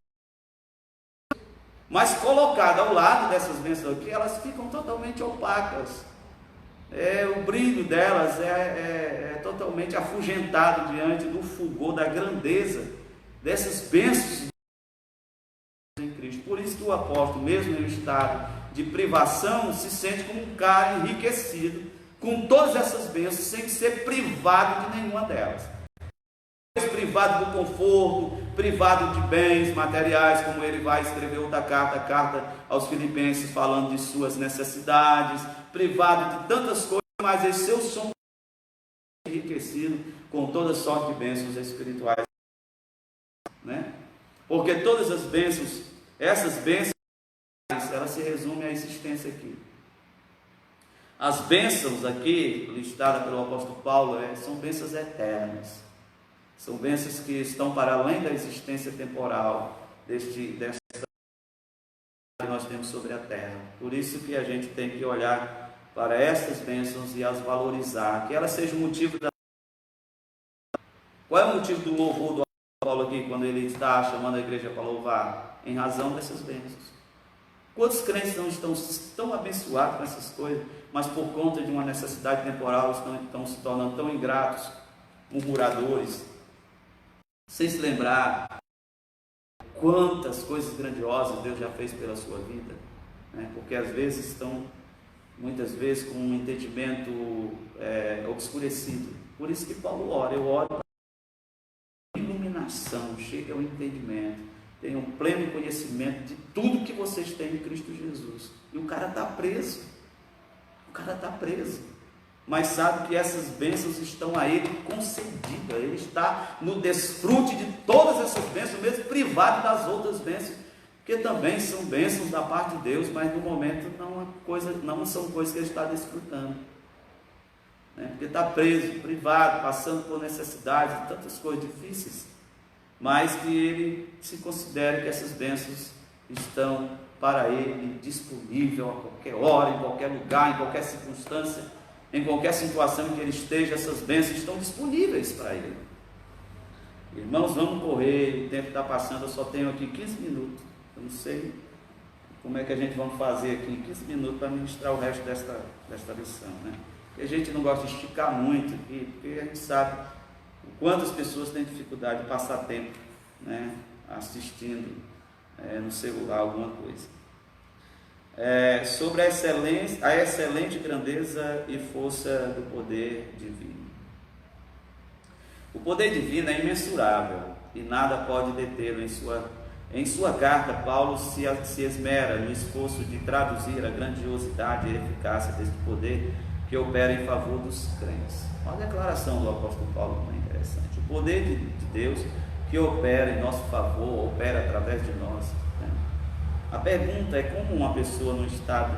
mas colocado ao lado dessas bênçãos aqui, elas ficam totalmente opacas. O brilho delas é totalmente afugentado diante do fulgor, da grandeza dessas bênçãos em Cristo. Por isso que o apóstolo, mesmo em um estado de privação, se sente como um cara enriquecido com todas essas bênçãos, sem ser privado de nenhuma delas. Privado do conforto, privado de bens materiais, como ele vai escrever outra carta, a carta aos Filipenses, falando de suas necessidades, privado de tantas coisas, mas esse seu som enriquecido com toda sorte de bênçãos espirituais, né? Porque todas as bênçãos, essas bênçãos, elas se resumem à existência aqui. As bênçãos aqui, listadas pelo apóstolo Paulo, são bênçãos eternas. São bênçãos que estão para além da existência temporal dessa que nós temos sobre a terra. Por isso que a gente tem que olhar para estas bênçãos e as valorizar, que elas sejam motivo da... Qual é o motivo do louvor do apóstolo Paulo aqui, quando ele está chamando a igreja para louvar? Em razão dessas bênçãos. Quantos crentes não estão tão abençoados com essas coisas, mas por conta de uma necessidade temporal estão se tornando tão ingratos, murmuradores, sem se lembrar quantas coisas grandiosas Deus já fez pela sua vida, né? Porque às vezes estão, muitas vezes, com um entendimento obscurecido. Por isso que Paulo ora, eu oro para a iluminação, chegue ao entendimento, tenham pleno conhecimento de tudo que vocês têm em Cristo Jesus. E o cara está preso, mas sabe que essas bênçãos estão a ele concedidas, ele está no desfrute de todas essas bênçãos, mesmo privado das outras bênçãos, que também são bênçãos da parte de Deus, mas no momento não são coisas que ele está desfrutando, né? Porque está preso, privado, passando por necessidades, tantas coisas difíceis, mas que ele se considere que essas bênçãos estão para ele disponível a qualquer hora, em qualquer lugar, em qualquer circunstância, em qualquer situação em que ele esteja, essas bênçãos estão disponíveis para ele. Irmãos, vamos correr, o tempo está passando, eu só tenho aqui 15 minutos, eu não sei como é que a gente vai fazer aqui em 15 minutos para ministrar o resto desta lição, né? Porque a gente não gosta de esticar muito aqui, porque a gente sabe o quanto as pessoas têm dificuldade de passar tempo, né, assistindo no celular alguma coisa. Sobre a excelente grandeza e força do poder divino. O poder divino é imensurável e nada pode detê-lo. Em sua carta, Paulo se esmera no esforço de traduzir a grandiosidade e eficácia deste poder que opera em favor dos crentes. Uma declaração do apóstolo Paulo muito interessante. O poder de Deus que opera em nosso favor, opera através de nós, né? A pergunta é como uma pessoa num estado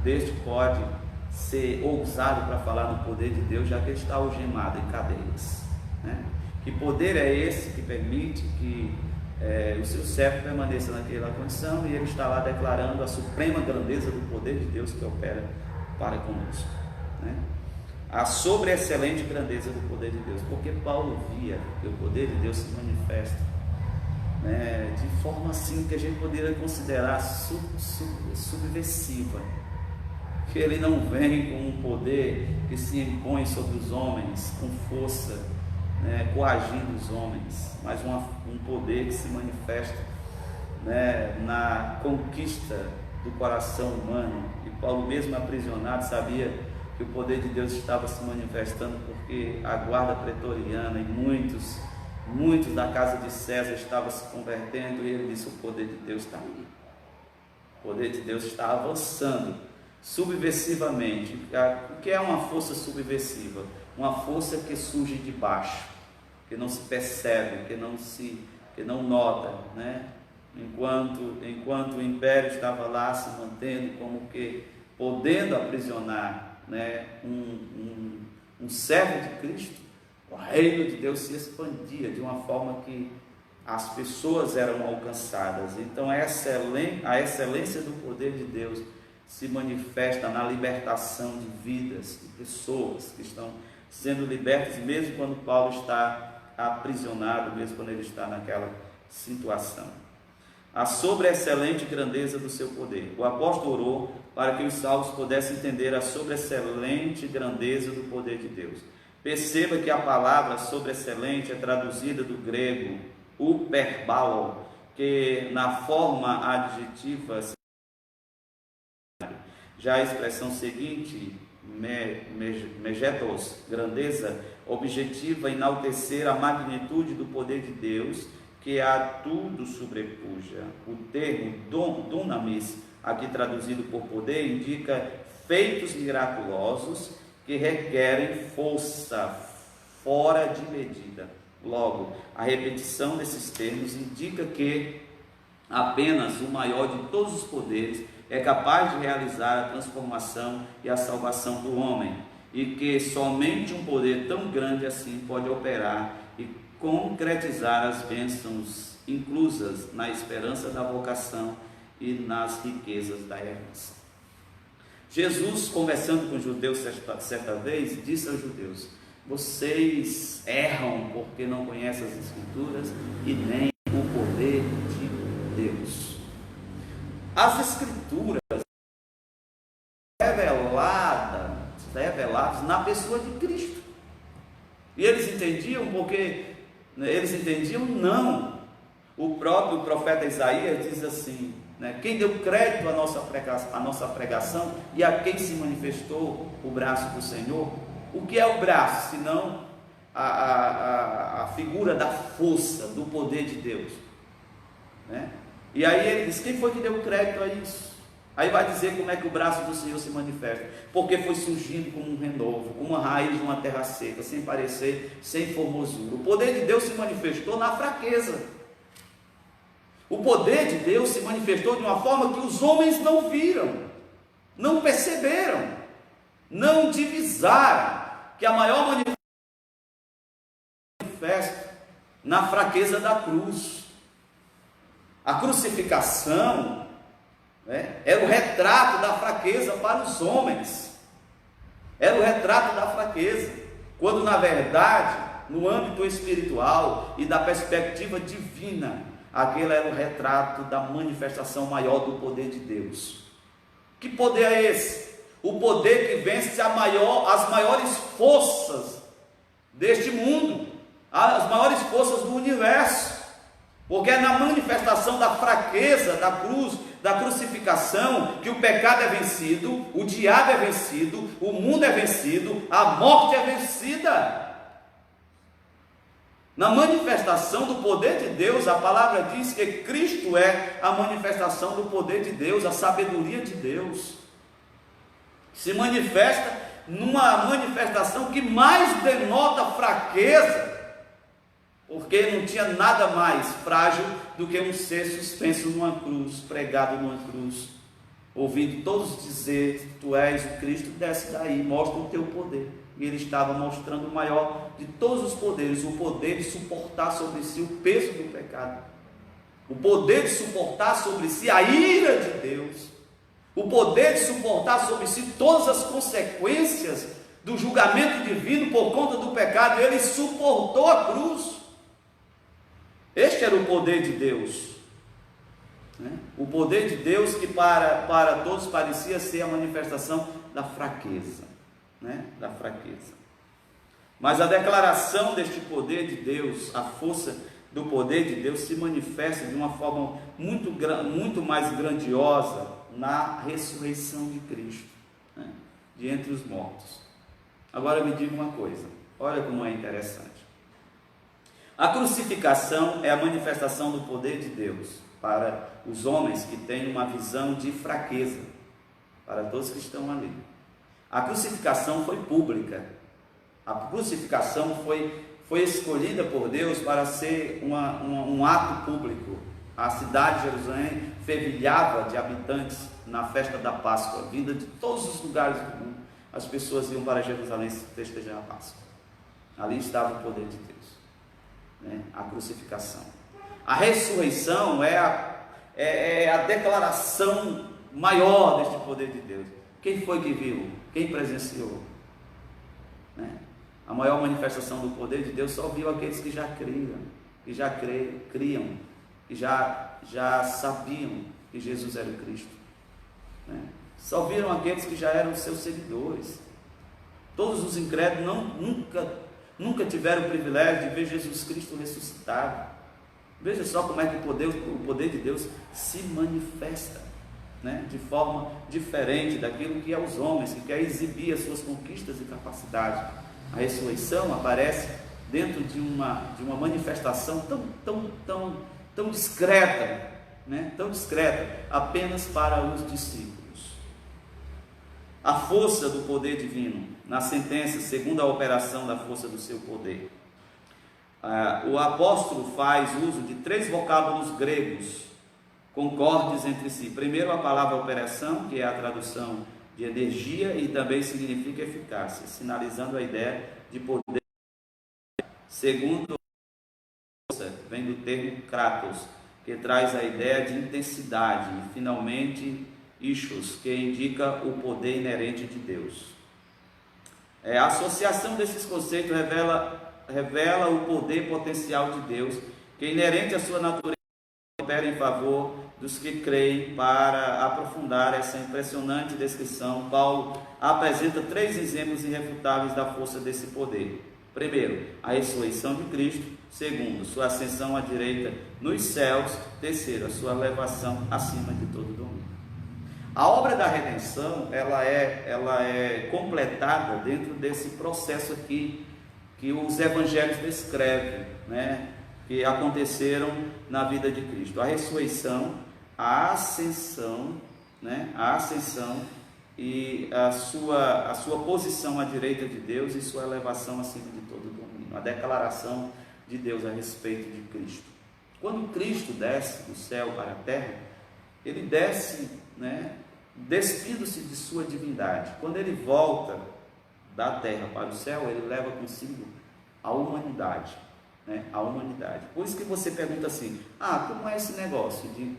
deste pode ser ousado para falar no poder de Deus, já que ele está algemado em cadeias, né? Que poder é esse que permite que o seu servo permaneça naquela condição e ele está lá declarando a suprema grandeza do poder de Deus que opera para conosco, né? A sobreexcelente grandeza do poder de Deus, porque Paulo via que o poder de Deus se manifesta, né, de forma assim que a gente poderia considerar subversiva, que ele não vem com um poder que se impõe sobre os homens com força, né, coagindo os homens, mas um poder que se manifesta, né, na conquista do coração humano. E Paulo, mesmo aprisionado, sabia que o poder de Deus estava se manifestando, porque a guarda pretoriana e muitos da casa de César estavam se convertendo, e ele disse: o poder de Deus está aí, o poder de Deus está avançando subversivamente. O que é uma força subversiva? Uma força que surge de baixo, que não se percebe, que não nota, né? Enquanto o império estava lá se mantendo como que podendo aprisionar, né, um servo de Cristo, o reino de Deus se expandia de uma forma que as pessoas eram alcançadas. Então a excelência do poder de Deus se manifesta na libertação de vidas, de pessoas que estão sendo libertas, mesmo quando Paulo está aprisionado, mesmo quando ele está naquela situação. A sobreexcelente grandeza do seu poder. O apóstolo orou para que os salvos pudessem entender a sobreexcelente grandeza do poder de Deus. Perceba que a palavra sobreexcelente é traduzida do grego uperbalo, que na forma adjetiva, já a expressão seguinte, megetos, grandeza, objetiva enaltecer a magnitude do poder de Deus que a tudo sobrepuja. O termo dunamis, aqui traduzido por poder, indica feitos miraculosos que requerem força fora de medida. Logo, a repetição desses termos indica que apenas o maior de todos os poderes é capaz de realizar a transformação e a salvação do homem, e que somente um poder tão grande assim pode operar e concretizar as bênçãos inclusas na esperança da vocação e nas riquezas da herança. Jesus, conversando com os judeus certa vez, disse aos judeus: vocês erram porque não conhecem as Escrituras e nem o poder de Deus. As Escrituras reveladas na pessoa de Cristo. E eles entendiam porque eles entendiam não. O próprio profeta Isaías diz assim, né, quem deu crédito à nossa pregação e a quem se manifestou o braço do Senhor. O que é o braço, senão a figura da força, do poder de Deus, né? E aí ele diz, quem foi que deu crédito a isso? Aí vai dizer como é que o braço do Senhor se manifesta, porque foi surgindo como um renovo, como uma raiz de uma terra seca, sem parecer, sem formosura. O poder de Deus se manifestou na fraqueza. O poder de Deus se manifestou de uma forma que os homens não viram, não perceberam, não divisaram, que a maior manifesta na fraqueza da cruz. A crucificação, né, era o retrato da fraqueza para os homens, era o retrato da fraqueza, quando na verdade, no âmbito espiritual e da perspectiva divina, aquele era o retrato da manifestação maior do poder de Deus. Que poder é esse? O poder que vence as maiores forças deste mundo, as maiores forças do universo, porque é na manifestação da fraqueza, da cruz, da crucificação, que o pecado é vencido, o diabo é vencido, o mundo é vencido, a morte é vencida. Na manifestação do poder de Deus, a palavra diz que Cristo é a manifestação do poder de Deus, a sabedoria de Deus. Se manifesta numa manifestação que mais denota fraqueza, porque não tinha nada mais frágil do que um ser suspenso numa cruz, pregado numa cruz, ouvindo todos dizer, tu és o Cristo, desce daí, mostra o teu poder. E ele estava mostrando o maior de todos os poderes, o poder de suportar sobre si o peso do pecado, o poder de suportar sobre si a ira de Deus, o poder de suportar sobre si todas as consequências do julgamento divino por conta do pecado. Ele suportou a cruz. Este era o poder de Deus, né? O poder de Deus que para todos parecia ser a manifestação da fraqueza, né? Da fraqueza. Mas a declaração deste poder de Deus, a força do poder de Deus se manifesta de uma forma muito mais grandiosa na ressurreição de Cristo, né? De entre os mortos. Agora me diga uma coisa, olha como é interessante. A crucificação é a manifestação do poder de Deus para os homens que têm uma visão de fraqueza, para todos que estão ali. A crucificação foi pública, a crucificação foi escolhida por Deus para ser um ato público. A cidade de Jerusalém fervilhava de habitantes na festa da Páscoa, vinda de todos os lugares do mundo. As pessoas iam para Jerusalém festejar a Páscoa. Ali estava o poder de Deus. A crucificação. A ressurreição é a declaração maior deste poder de Deus. Quem foi que viu? Quem presenciou? A maior manifestação do poder de Deus só viu aqueles que já criam, que já criam, que já sabiam que Jesus era o Cristo, Só viram aqueles que já eram seus seguidores. Todos os incrédulos nunca tiveram o privilégio de ver Jesus Cristo ressuscitado. Veja só como é que o poder de Deus se manifesta, de forma diferente daquilo que é os homens, que quer exibir as suas conquistas e capacidades. A ressurreição aparece dentro de uma manifestação tão discreta, né? Tão discreta, apenas para os discípulos. A força do poder divino, na sentença, segundo a operação da força do seu poder. O apóstolo faz uso de 3 vocábulos gregos, concordes entre si. Primeiro, a palavra operação, que é a tradução de energia e também significa eficácia, sinalizando a ideia de poder. Segundo, vem do termo kratos, que traz a ideia de intensidade. E finalmente, ischos, que indica o poder inerente de Deus. A associação desses conceitos revela o poder potencial de Deus, que é inerente à sua natureza, opera em favor dos que creem. Para aprofundar essa impressionante descrição, Paulo apresenta 3 exemplos irrefutáveis da força desse poder. Primeiro, a ressurreição de Cristo. Segundo, sua ascensão à direita nos céus. Terceiro, a sua elevação acima de todo domínio. A obra da redenção, ela é completada dentro desse processo aqui que os evangelhos descrevem, né? Que aconteceram na vida de Cristo. A ressurreição, a ascensão, né? A ascensão e a sua posição à direita de Deus e sua elevação acima de todo domínio. A declaração de Deus a respeito de Cristo. Quando Cristo desce do céu para a terra, ele desce, né, despindo-se de sua divindade. Quando ele volta da terra para o céu, ele leva consigo a humanidade, né, a humanidade. Por isso que você pergunta assim, como é esse negócio de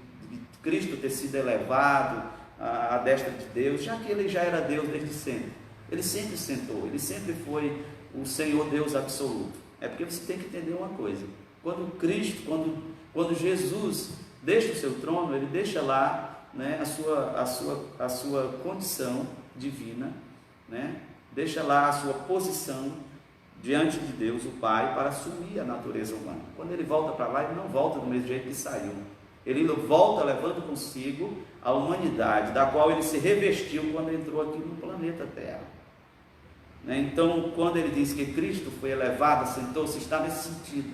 Cristo ter sido elevado à destra de Deus, já que ele já era Deus desde sempre? Ele sempre sentou, ele sempre foi o Senhor Deus absoluto. É porque você tem que entender uma coisa: quando Cristo, quando Jesus deixa o seu trono, ele deixa lá, né, a sua condição divina, né, deixa lá a sua posição diante de Deus, o Pai, para assumir a natureza humana. Quando ele volta para lá, ele não volta do mesmo jeito que saiu. Ele volta levando consigo a humanidade, da qual ele se revestiu quando entrou aqui no planeta Terra. Então, quando ele diz que Cristo foi elevado, assentou-se, está nesse sentido.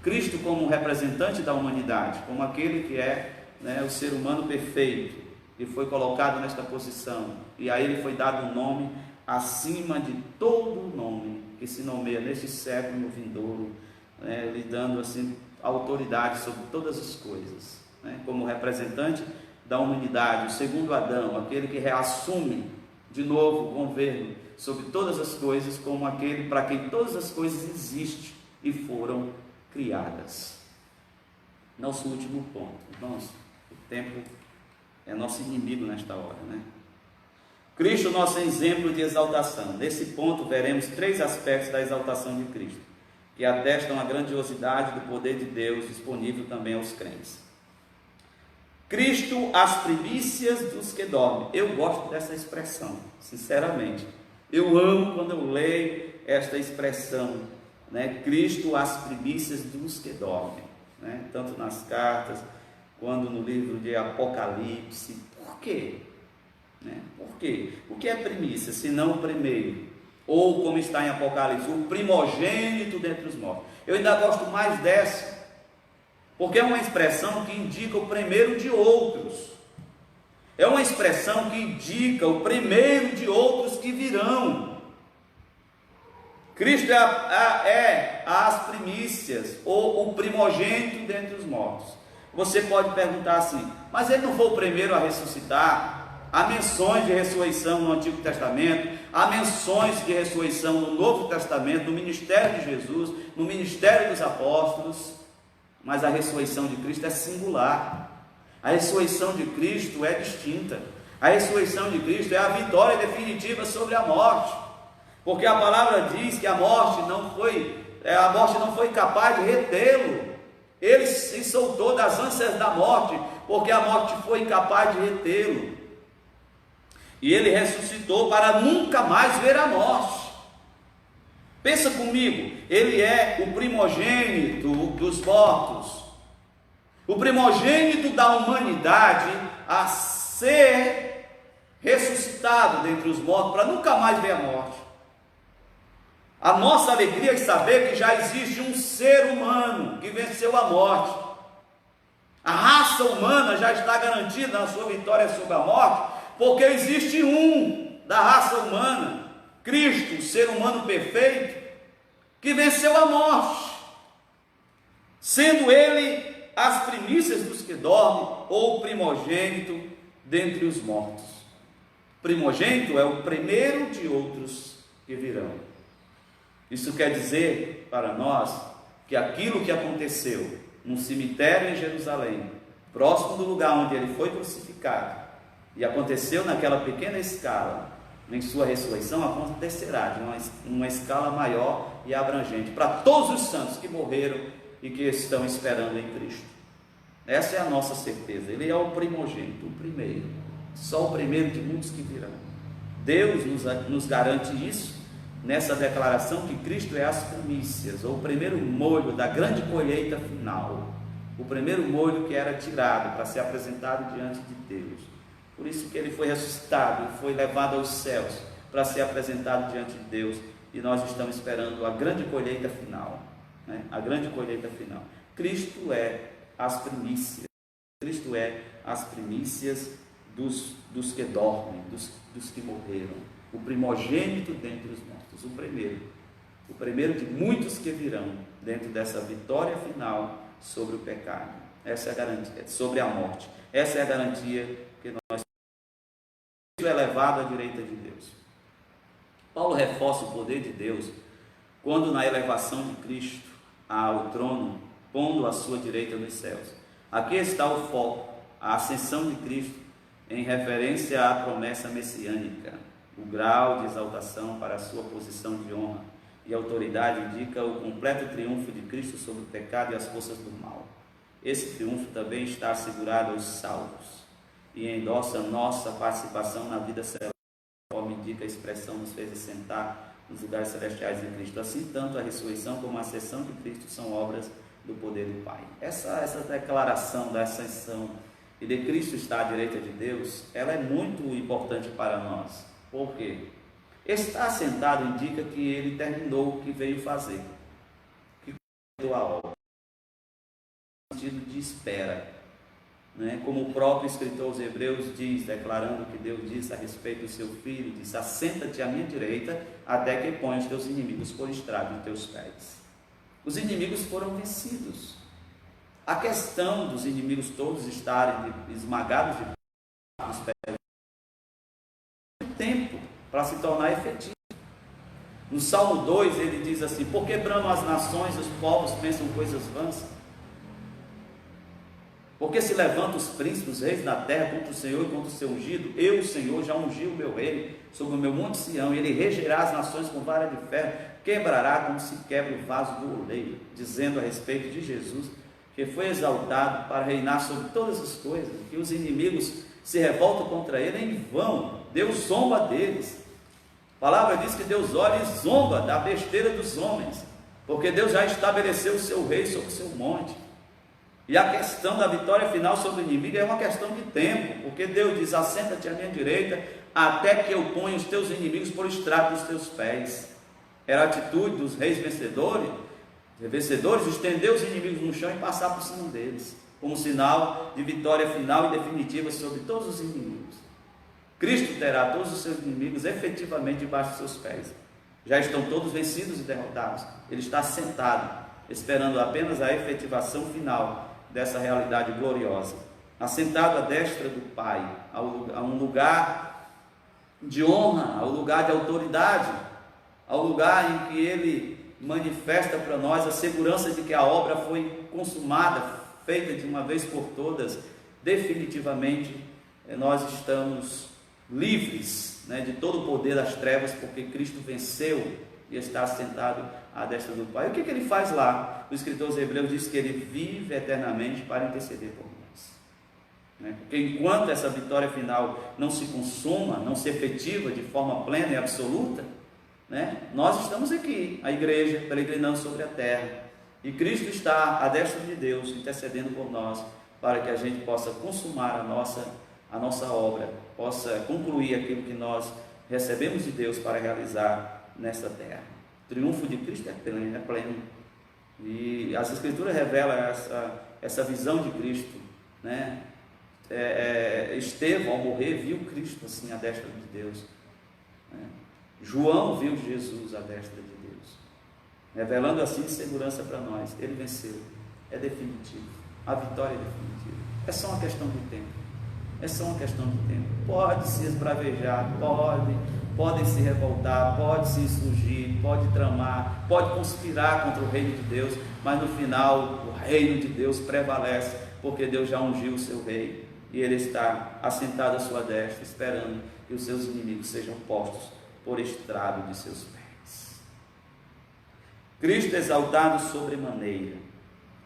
Cristo como representante da humanidade, como aquele que é, né, o ser humano perfeito, e foi colocado nesta posição, e a ele foi dado um nome acima de todo nome que se nomeia neste século no vindouro, né, lhe dando assim autoridade sobre todas as coisas, né, como representante da humanidade, o segundo Adão, aquele que reassume de novo o governo sobre todas as coisas, como aquele para quem todas as coisas existem e foram criadas. Nosso último ponto, irmãos, o tempo é nosso inimigo nesta hora, né? Cristo, nosso exemplo de exaltação. Nesse ponto veremos 3 aspectos da exaltação de Cristo, que atestam a grandiosidade do poder de Deus disponível também aos crentes. Cristo, as primícias dos que dormem. Eu gosto dessa expressão, sinceramente. Eu amo quando eu leio esta expressão, né? Cristo, as primícias dos que dormem, né? Tanto nas cartas, quanto no livro de Apocalipse. Por quê? Por quê? O que é primícia, se não o primeiro? Ou, como está em Apocalipse, o primogênito dentre os mortos. Eu ainda gosto mais dessa, porque é uma expressão que indica o primeiro de outros. É uma expressão que indica o primeiro de outros que virão. Cristo é as primícias, ou o primogênito dentre os mortos. Você pode perguntar assim, mas ele não foi o primeiro a ressuscitar? Há menções de ressurreição no Antigo Testamento, há menções de ressurreição no Novo Testamento, no ministério de Jesus, no ministério dos apóstolos, mas a ressurreição de Cristo é singular. A ressurreição de Cristo é distinta. A ressurreição de Cristo é a vitória definitiva sobre a morte, porque a palavra diz que a morte não foi capaz de retê-lo. Ele se soltou das ânsias da morte, porque a morte foi incapaz de retê-lo. E ele ressuscitou para nunca mais ver a morte. Pensa comigo, ele é o primogênito dos mortos, o primogênito da humanidade a ser ressuscitado dentre os mortos para nunca mais ver a morte. A nossa alegria é saber que já existe um ser humano que venceu a morte. A raça humana já está garantida na sua vitória sobre a morte, porque existe um da raça humana, Cristo, o ser humano perfeito, que venceu a morte, sendo ele as primícias dos que dormem, ou o primogênito dentre os mortos. Primogênito é o primeiro de outros que virão. Isso quer dizer para nós que aquilo que aconteceu no cemitério em Jerusalém, próximo do lugar onde ele foi crucificado, e aconteceu naquela pequena escala, em sua ressurreição, acontecerá de uma escala maior e abrangente para todos os santos que morreram e que estão esperando em Cristo. Essa é a nossa certeza. Ele é o primogênito, o primeiro, só o primeiro de muitos que virão. Deus nos garante isso nessa declaração que Cristo é as primícias, ou o primeiro molho da grande colheita final, o primeiro molho que era tirado para ser apresentado diante de Deus. Por isso que ele foi ressuscitado e foi levado aos céus para ser apresentado diante de Deus, e nós estamos esperando a grande colheita final, né? A grande colheita final. Cristo é as primícias, Cristo é as primícias dos que dormem, dos que morreram, o primogênito dentre os mortos, o primeiro de muitos que virão dentro dessa vitória final sobre o pecado. Essa é a garantia, sobre a morte. Essa é a garantia que nós é elevado à direita de Deus. Paulo reforça o poder de Deus quando na elevação de Cristo ao trono, pondo a sua direita nos céus. Aqui está o foco, a ascensão de Cristo em referência à promessa messiânica. O grau de exaltação para a sua posição de honra e autoridade indica o completo triunfo de Cristo sobre o pecado e as forças do mal. Esse triunfo também está assegurado aos salvos e endossa nossa participação na vida celestial, conforme indica a expressão, nos fez assentar nos lugares celestiais em Cristo. Assim, tanto a ressurreição como a ascensão de Cristo são obras do poder do Pai. Essa declaração da ascensão e de Cristo estar à direita de Deus, ela é muito importante para nós. Por quê? Estar assentado indica que ele terminou o que veio fazer, que completou a obra, no sentido de espera, né? Como o próprio escritor aos Hebreus diz, declarando que Deus disse a respeito do seu filho, diz: assenta-te à minha direita, até que ponha os teus inimigos por estrado de teus pés. Os inimigos foram vencidos. A questão dos inimigos todos estarem esmagados de pés, tempo para se tornar efetivo. No Salmo 2 ele diz assim: por que bramam as nações, os povos pensam coisas vãs? Porque se levantam os príncipes, os reis da terra contra o Senhor e contra o seu ungido. Eu, o Senhor, já ungi o meu rei sobre o meu monte Sião, e ele regerá as nações com vara de ferro, quebrará como se quebra o vaso do oleiro, dizendo a respeito de Jesus, que foi exaltado para reinar sobre todas as coisas, que os inimigos se revoltam contra ele em vão. Deus zomba deles. A palavra diz que Deus olha e zomba da besteira dos homens, porque Deus já estabeleceu o seu rei sobre o seu monte. E a questão da vitória final sobre o inimigo é uma questão de tempo, porque Deus diz: assenta-te à minha direita, até que eu ponha os teus inimigos por estrado dos teus pés. Era a atitude dos reis vencedores, estender os inimigos no chão e passar por cima deles, como sinal de vitória final e definitiva sobre todos os inimigos. Cristo terá todos os seus inimigos efetivamente debaixo dos seus pés. Já estão todos vencidos e derrotados. Ele está sentado, esperando apenas a efetivação final dessa realidade gloriosa, assentado à destra do Pai, a um lugar de honra, ao lugar de autoridade, ao lugar em que ele manifesta para nós a segurança de que a obra foi consumada, feita de uma vez por todas, definitivamente. Nós estamos livres, né, de todo o poder das trevas, porque Cristo venceu e está assentado à destra do Pai. O que ele faz lá? O escritor aos Hebreus diz que ele vive eternamente para interceder por nós, né? Porque enquanto essa vitória final não se consuma, não se efetiva de forma plena e absoluta, né, nós estamos aqui, a igreja, peregrinando sobre a terra, e Cristo está à destra de Deus, intercedendo por nós, para que a gente possa consumar a nossa obra, possa concluir aquilo que nós recebemos de Deus para realizar nesta terra. triunfo de Cristo é pleno. E as Escrituras revelam essa visão de Cristo, né? Estevão, ao morrer, viu Cristo assim à destra de Deus, né? João viu Jesus à destra de Deus, revelando assim segurança para nós. Ele venceu, é definitivo, a vitória é definitiva. É só uma questão de tempo. É só uma questão de tempo. Pode se esbravejar, podem se revoltar, pode se insurgir, pode tramar, pode conspirar contra o reino de Deus, mas no final o reino de Deus prevalece, porque Deus já ungiu o seu rei e ele está assentado à sua destra, esperando que os seus inimigos sejam postos por estrado de seus pés. Cristo exaltado sobremaneira.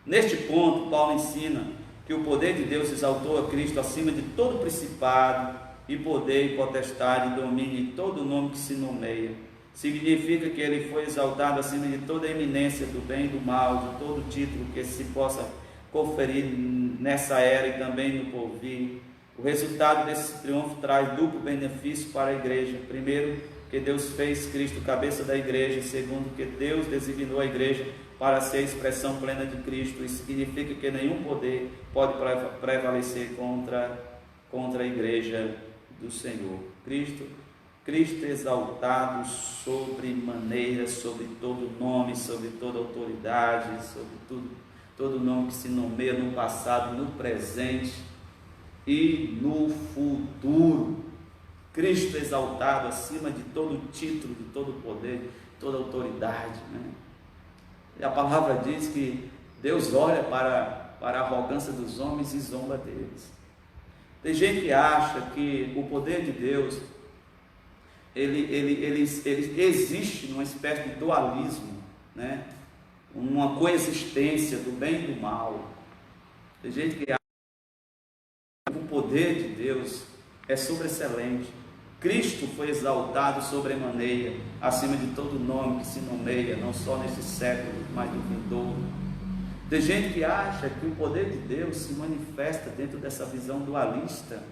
Neste ponto, Paulo ensina que o poder de Deus exaltou a Cristo acima de todo principado e poder e potestade e domínio e todo nome que se nomeia. Significa que ele foi exaltado acima de toda a eminência do bem e do mal, de todo título que se possa conferir nessa era e também no porvir. O resultado desse triunfo traz duplo benefício para a igreja. Primeiro, que Deus fez Cristo cabeça da igreja. Segundo, que Deus designou a igreja para ser a expressão plena de Cristo. Isso significa que nenhum poder pode prevalecer contra a igreja do Senhor. Cristo exaltado sobremaneira, sobre todo nome, sobre toda autoridade, sobre tudo, todo nome que se nomeia no passado, no presente e no futuro. Cristo exaltado acima de todo título, de todo poder, toda autoridade, né? E a palavra diz que Deus olha para a arrogância dos homens e zomba deles. Tem gente que acha que o poder de Deus ele existe numa espécie de dualismo, né? Uma coexistência do bem e do mal. Tem gente que acha que o poder de Deus é sobreexcelente. Cristo foi exaltado sobremaneira, acima de todo nome que se nomeia, não só nesse século, mas no vindouro. Tem gente que acha que o poder de Deus se manifesta dentro dessa visão dualista,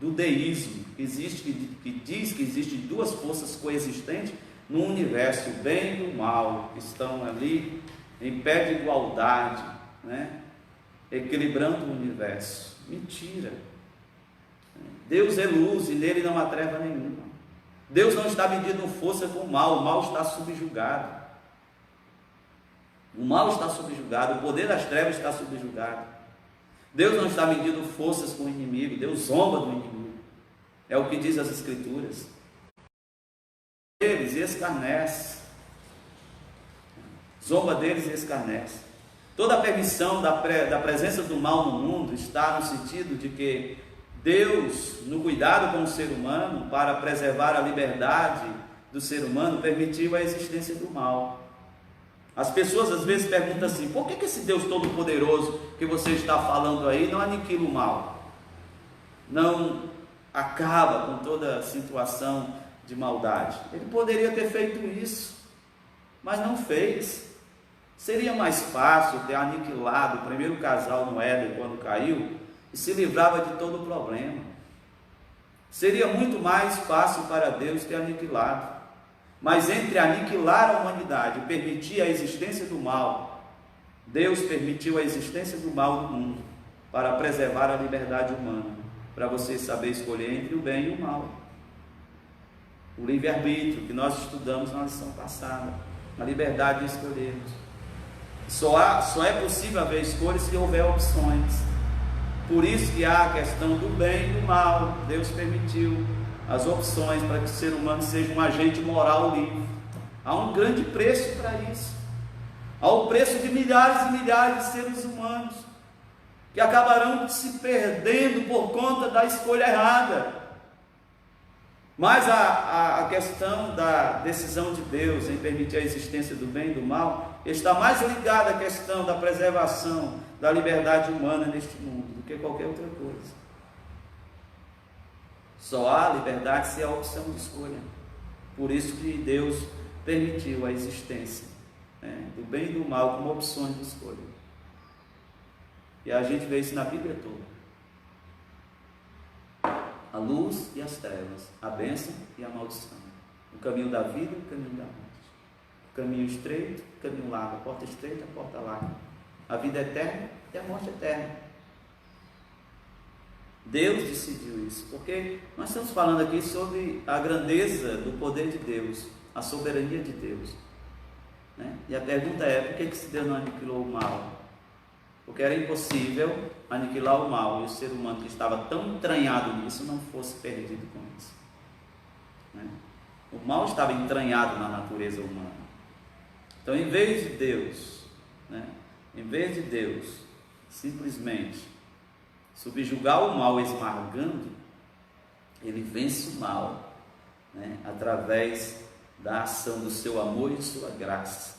do deísmo, que diz que existem duas forças coexistentes no universo, o bem e o mal, que estão ali em pé de igualdade, né? Equilibrando o universo. Mentira! Deus é luz e nele não há treva nenhuma. Deus não está medindo força com o mal está subjugado. O mal está subjugado, o poder das trevas está subjugado. Deus não está medindo forças com o inimigo, Deus zomba do inimigo. É o que diz as Escrituras. Eles escarnece. Zomba deles e escarnece. Toda a permissão da presença do mal no mundo está no sentido de que Deus, no cuidado com o ser humano, para preservar a liberdade do ser humano, permitiu a existência do mal. As pessoas às vezes perguntam assim: por que esse Deus todo-poderoso que você está falando aí não aniquila o mal? Não acaba com toda a situação de maldade? Ele poderia ter feito isso, mas não fez. Seria mais fácil ter aniquilado o primeiro casal no Éden quando caiu e se livrava de todo o problema. Seria muito mais fácil para Deus ter aniquilado. Mas entre aniquilar a humanidade e permitir a existência do mal, Deus permitiu a existência do mal no mundo para preservar a liberdade humana, para você saber escolher entre o bem e o mal. O livre-arbítrio que nós estudamos na lição passada, a liberdade de escolhermos. Só é possível haver escolha se houver opções. Por isso que há a questão do bem e do mal. Deus permitiu as opções para que o ser humano seja um agente moral livre. Há um grande preço para isso. Há o preço de milhares e milhares de seres humanos que acabarão se perdendo por conta da escolha errada. Mas a questão da decisão de Deus em permitir a existência do bem e do mal está mais ligada à questão da preservação da liberdade humana neste mundo do que qualquer outra coisa. Só há liberdade se há opção de escolha. Por isso que Deus permitiu a existência, né, do bem e do mal como opções de escolha. E a gente vê isso na Bíblia toda. A luz e as trevas, a bênção e a maldição, o caminho da vida e o caminho da morte. caminho estreito, caminho largo, a porta estreita, a porta larga, a vida eterna e a morte eterna. Deus decidiu isso, porque nós estamos falando aqui sobre a grandeza do poder de Deus, a soberania de Deus, né? E a pergunta é, por que Deus não aniquilou o mal? Porque era impossível aniquilar o mal, e o ser humano que estava tão entranhado nisso não fosse perdido com isso, né? O mal estava entranhado na natureza humana. Então, em vez de Deus, né, simplesmente subjugar o mal esmagando, ele vence o mal, né, através da ação do seu amor e de sua graça,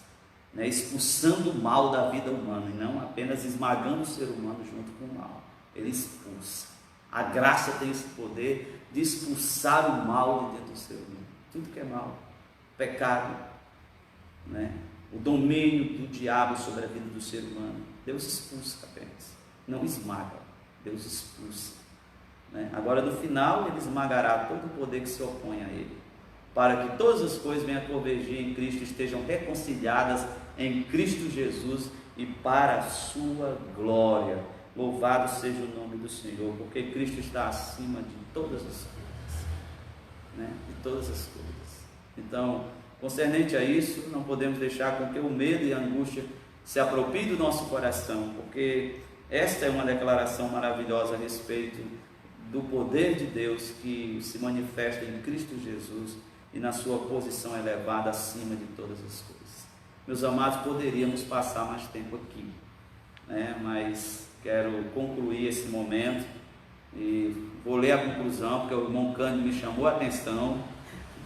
né, expulsando o mal da vida humana, e não apenas esmagando o ser humano junto com o mal. Ele expulsa. A graça tem esse poder de expulsar o mal de dentro do ser humano. Tudo que é mal, pecado, né, o domínio do diabo sobre a vida do ser humano, Deus expulsa apenas, não esmaga, Deus expulsa, né? Agora no final ele esmagará todo o poder que se opõe a ele, para que todas as coisas venham a convergir em Cristo, estejam reconciliadas em Cristo Jesus e para a sua glória. Louvado seja o nome do Senhor, porque Cristo está acima de todas as coisas, né? De todas as coisas. Então, concernente a isso, não podemos deixar com que o medo e a angústia se aproprie do nosso coração, porque esta é uma declaração maravilhosa a respeito do poder de Deus que se manifesta em Cristo Jesus e na sua posição elevada acima de todas as coisas. Meus amados, poderíamos passar mais tempo aqui, né? Mas quero concluir esse momento e vou ler a conclusão, porque o irmão Cândido me chamou a atenção.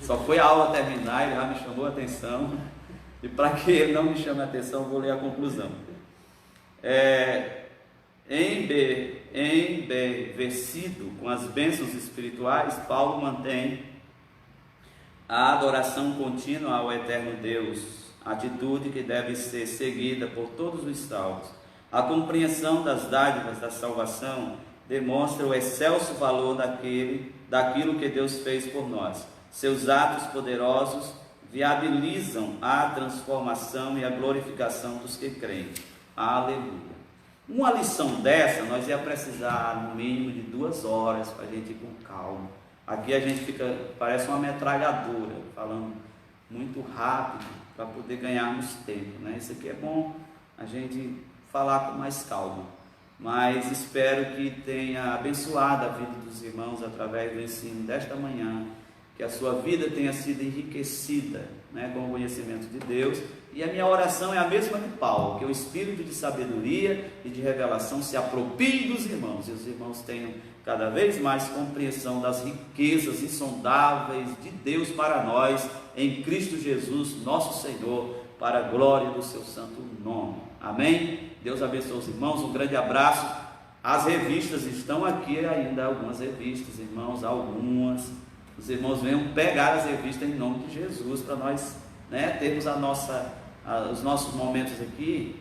Só foi a aula terminar, ele já me chamou a atenção, e para que ele não me chame a atenção, vou ler a conclusão. Embevecido com as bênçãos espirituais, Paulo mantém a adoração contínua ao eterno Deus, atitude que deve ser seguida por todos os salvos. A compreensão das dádivas da salvação demonstra o excelso valor daquilo que Deus fez por nós. Seus atos poderosos viabilizam a transformação e a glorificação dos que creem. Aleluia. Uma lição dessa, nós ia precisar no mínimo de 2 horas para a gente ir com calma. Aqui a gente parece uma metralhadora, falando muito rápido para poder ganharmos tempo, né? Isso aqui é bom a gente falar com mais calma, mas espero que tenha abençoado a vida dos irmãos através do ensino desta manhã, que a sua vida tenha sido enriquecida, né, com o conhecimento de Deus. E a minha oração é a mesma de Paulo, que o espírito de sabedoria e de revelação se aproprie dos irmãos, e os irmãos tenham cada vez mais compreensão das riquezas insondáveis de Deus para nós, em Cristo Jesus, nosso Senhor, para a glória do seu santo nome. Amém? Deus abençoe os irmãos, um grande abraço. As revistas estão aqui ainda, algumas revistas, irmãos, algumas. Os irmãos venham pegar as revistas em nome de Jesus, para nós, né, termos os nossos momentos aqui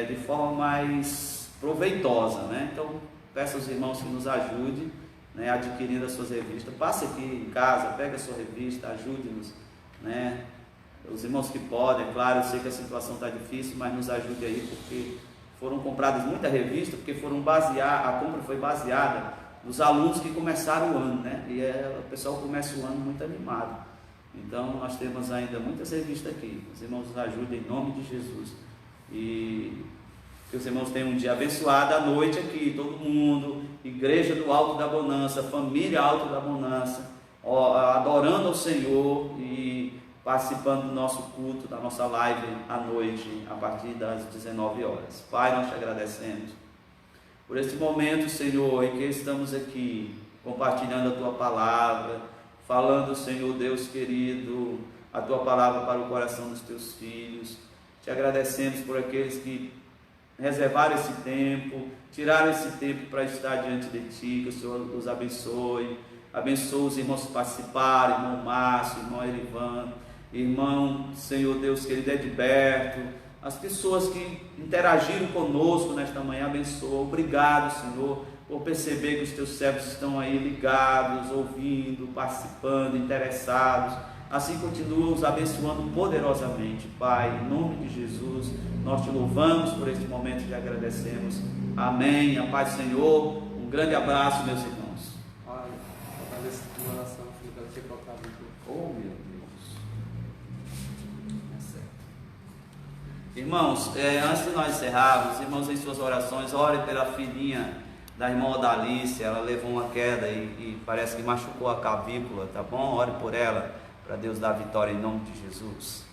de forma mais proveitosa, né? Então, peço aos irmãos que nos ajudem, né, adquirindo as suas revistas. Passe aqui em casa, pegue a sua revista, ajude-nos, né? Os irmãos que podem, é claro, eu sei que a situação está difícil, mas nos ajude aí, porque foram compradas muita revista, porque a compra foi baseada nos alunos que começaram o ano, né? E o pessoal começa o ano muito animado. Então nós temos ainda muitas revistas aqui. Os irmãos nos ajudem em nome de Jesus. E que os irmãos tenham um dia abençoado à noite aqui, todo mundo, Igreja do Alto da Bonança, família Alto da Bonança, adorando ao Senhor e participando do nosso culto, da nossa live à noite, a partir das 19 horas. Pai, nós te agradecemos por este momento, Senhor, em que estamos aqui compartilhando a Tua palavra, falando, Senhor Deus querido, a Tua palavra para o coração dos Teus filhos. Te agradecemos por aqueles que reservaram esse tempo, tiraram esse tempo para estar diante de Ti, que o Senhor os abençoe. Abençoe os irmãos que participaram, irmão Márcio, irmão Erivan, irmão, Senhor Deus querido, Edberto, as pessoas que interagiram conosco nesta manhã, abençoa. Obrigado, Senhor, por perceber que os teus servos estão aí ligados, ouvindo, participando, interessados. assim continua os abençoando poderosamente. Pai, em nome de Jesus, nós te louvamos por este momento e te agradecemos. Amém. A paz do Senhor. Um grande abraço, meus irmãos. Pai, fortalece a tua oração, filho, para ser colocado em tudo. Oh, meu Deus. É certo. Irmãos, antes de nós encerrarmos, irmãos, em suas orações, ore pela filhinha da irmã Odalice. Ela levou uma queda e parece que machucou a clavícula, tá bom? Ore por ela, para Deus dar vitória em nome de Jesus.